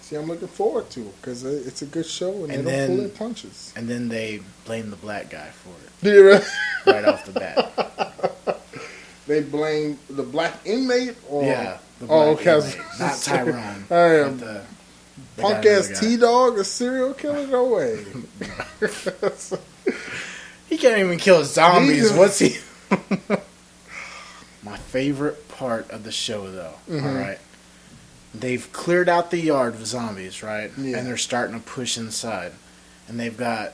See, I'm looking forward to it because it's a good show and they And don't then- pull their punches. And then they blame the black guy for it Do you really? right off the bat. They blame the black inmate or Yeah. The Oh, black okay. inmate. Not Tyrone. I am but the punk guy, ass the guy. T-Dog, a serial killer? No way. He can't even kill zombies. He- What's he? My favorite part of the show, though. Mhm. All right, they've cleared out the yard of zombies, right? Yeah. And they're starting to push inside, and they've got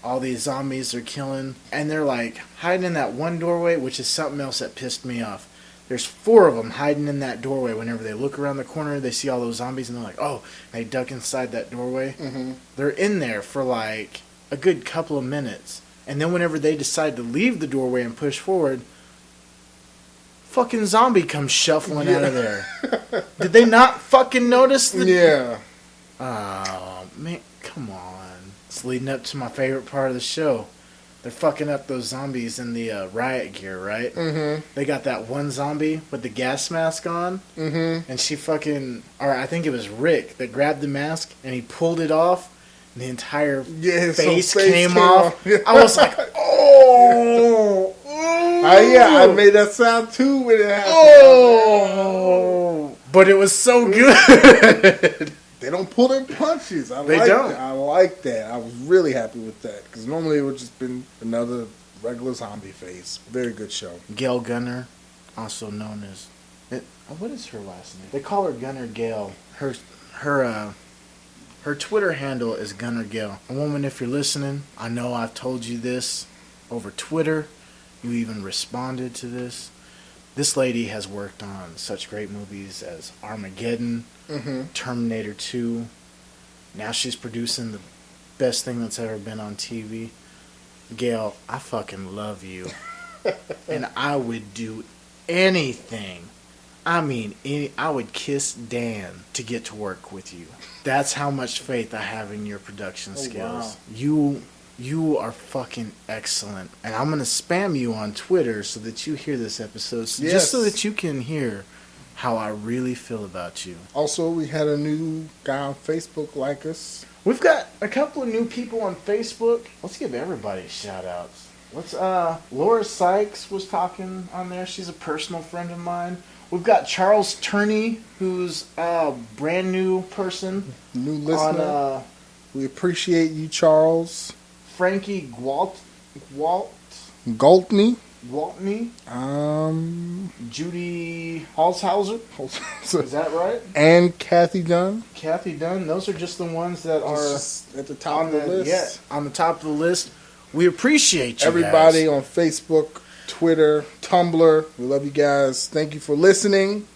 all these zombies they're killing, and they're like hiding in that one doorway, which is something else that pissed me off. There's 4 of them hiding in that doorway. Whenever they look around the corner, they see all those zombies, and they're like, "Oh!" They duck inside that doorway. Mm-hmm. They're in there for like a good couple of minutes. And then whenever they decide to leave the doorway and push forward, fucking zombie comes shuffling out of there. Did they not fucking notice the... Yeah. Oh, man, come on. It's leading up to my favorite part of the show. They're fucking up those zombies in the riot gear, right? Mm-hmm. They got that one zombie with the gas mask on, Mm-hmm. and she fucking... Or I think it was Rick that grabbed the mask, and he pulled it off. The entire Yeah, face some came off. Yeah. I was like, oh, Yeah, I made that sound too when it happened. oh, but it was so good. They don't pull their punches. They like don't. That. I like that. I was really happy with that because normally it would just been another regular zombie face. Very good show. Gail Gunner, also known as, what is her last name? They call her Gunner Gail. Her Twitter handle is Gunner Gail. A woman, if you're listening, I know I've told you this over Twitter. You even responded to this. This lady has worked on such great movies as Armageddon, Mm-hmm. Terminator 2. Now she's producing the best thing that's ever been on TV. Gail, I fucking love you. And I would do anything. I mean, I would kiss Dan to get to work with you. That's how much faith I have in your production Oh, skills. wow. You are fucking excellent. And I'm going to spam you on Twitter so that you hear this episode. Yes. Just so that you can hear how I really feel about you. Also, we had a new guy on Facebook like us. We've got a couple of new people on Facebook. Let's give everybody shout outs. Laura Sykes was talking on there. She's a personal friend of mine. We've got Charles Turney, who's a brand new person. New listener. On We appreciate you, Charles. Frankie Galtney. Waltney, Judy Halshauser. Is that right? And Kathy Dunn. Kathy Dunn. Those are just the ones that are Just at the top on of the list. Yeah, on the top of the list. We appreciate you Everybody guys. on Facebook, Twitter, Tumblr. We love you guys. Thank you for listening.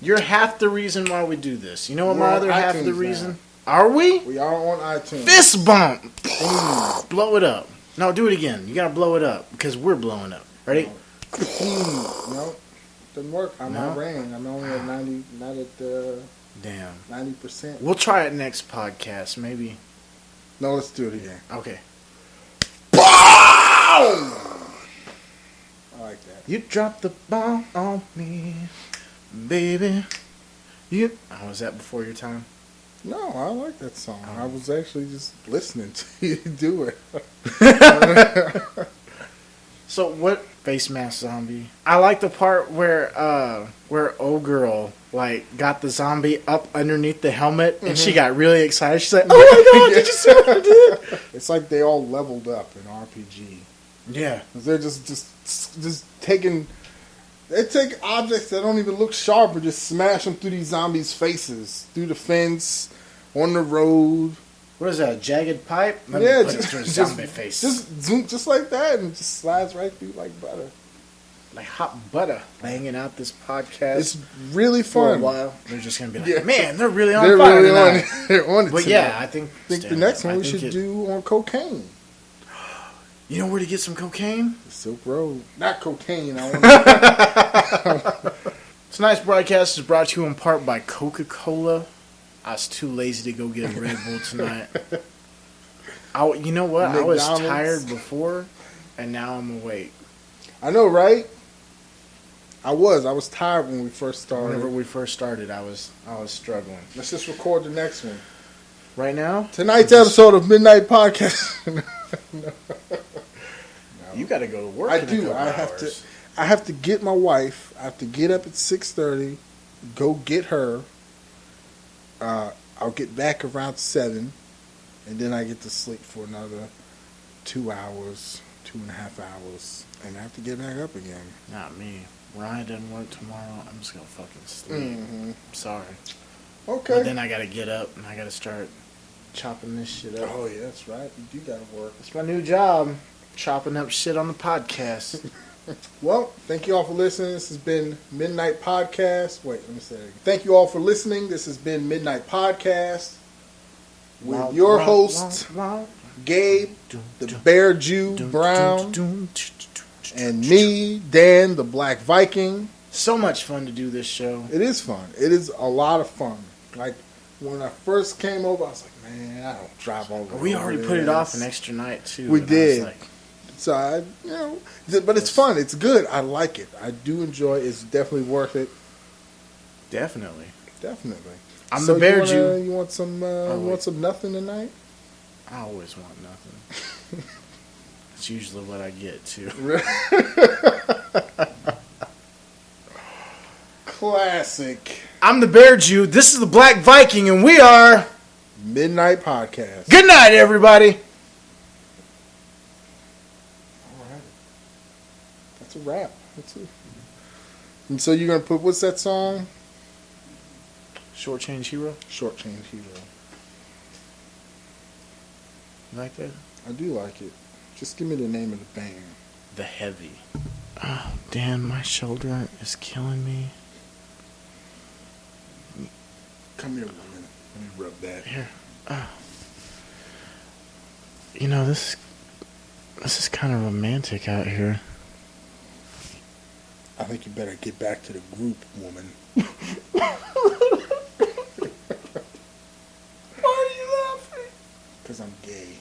You're half the reason why we do this. You know what We're my on other half iTunes of the now. reason? Are we? We are on iTunes. Fist bump! Blow it up. No, do it again. You gotta blow it up because we're blowing up. Ready? No, didn't work. I'm No? not ran. I'm only at 90, not at Damn. 90%. We'll try it next podcast, maybe. No, let's do it again. Okay. I like that. You dropped the bomb on me, baby. Oh, was that before your time? No, I like that song. I was actually just listening to you do it. So what face mask zombie? I like the part where old girl like got the zombie up underneath the helmet and she got really excited. She's like, "Oh my god, did you see what I did?" It's like they all leveled up in RPG. Yeah. They're just taking. They take objects that don't even look sharp and just smash them through these zombies' faces, through the fence, on the road. What is that? A jagged pipe? Let me put it through a zombie face. Just zoom, just like that, and just slides right through like butter. like hot butter banging out this podcast. It's really for a fun. while. They're just gonna be like, Yeah. man, they're really on They're fire really tonight. they're on it But tonight. yeah, I think the next one we should do on cocaine. You know where to get some cocaine? The Silk Road. Not cocaine. I want Tonight's broadcast is brought to you in part by Coca-Cola. I was too lazy to go get a Red Bull tonight. You know what? I was McDonald's. tired before, and now I'm awake. I know, right? I was tired when we first started. Whenever we first started, I was struggling. Let's just record the next one. Right now, Tonight's episode of Midnight Podcast. you got to go to work. I in a do. couple hours. I have to get my wife. I have to get up at 6:30, go get her. I'll get back around 7, and then I get to sleep for another 2 hours, 2.5 hours, and I have to get back up again. Not me. Ryan doesn't work tomorrow. I'm just gonna fucking sleep. Mm-hmm. Sorry. Okay. But then I gotta get up and I gotta start chopping this shit up. Oh yeah, that's right. You do gotta work. It's my new job, chopping up shit on the podcast. Well, thank you all for listening. This has been Midnight Podcast. Wait, let me say it again. Thank you all for listening. This has been Midnight Podcast with your host, Gabe, the Bear Jew Brown, and me, Dan, the Black Viking. So much fun to do this show. It is fun. It is a lot of fun. Like, when I first came over, I was like, man, I don't drive over. We already put it off an extra night too. We and did. I was like, So, but it's fun. It's good. I like it. I do enjoy it. It's definitely worth it. definitely. Definitely. I'm So the Bear you Jew. You want some? Oh, you want some nothing tonight? I always want nothing. It's usually what I get too. Classic I'm the Bear Jew. This is the Black Viking, and we are Midnight Podcast. Good night, everybody. All right. That's a wrap. That's it. And so you're gonna put what's that song? Short Change Hero. Short Change Hero. You like that? I do like it. Just give me the name of the band. The Heavy. Oh, Dan, my shoulder is killing me. Come here, woman. Let me rub that. Here. You know, this is kind of romantic out here. I think you better get back to the group, woman. Why are you laughing? Because I'm gay.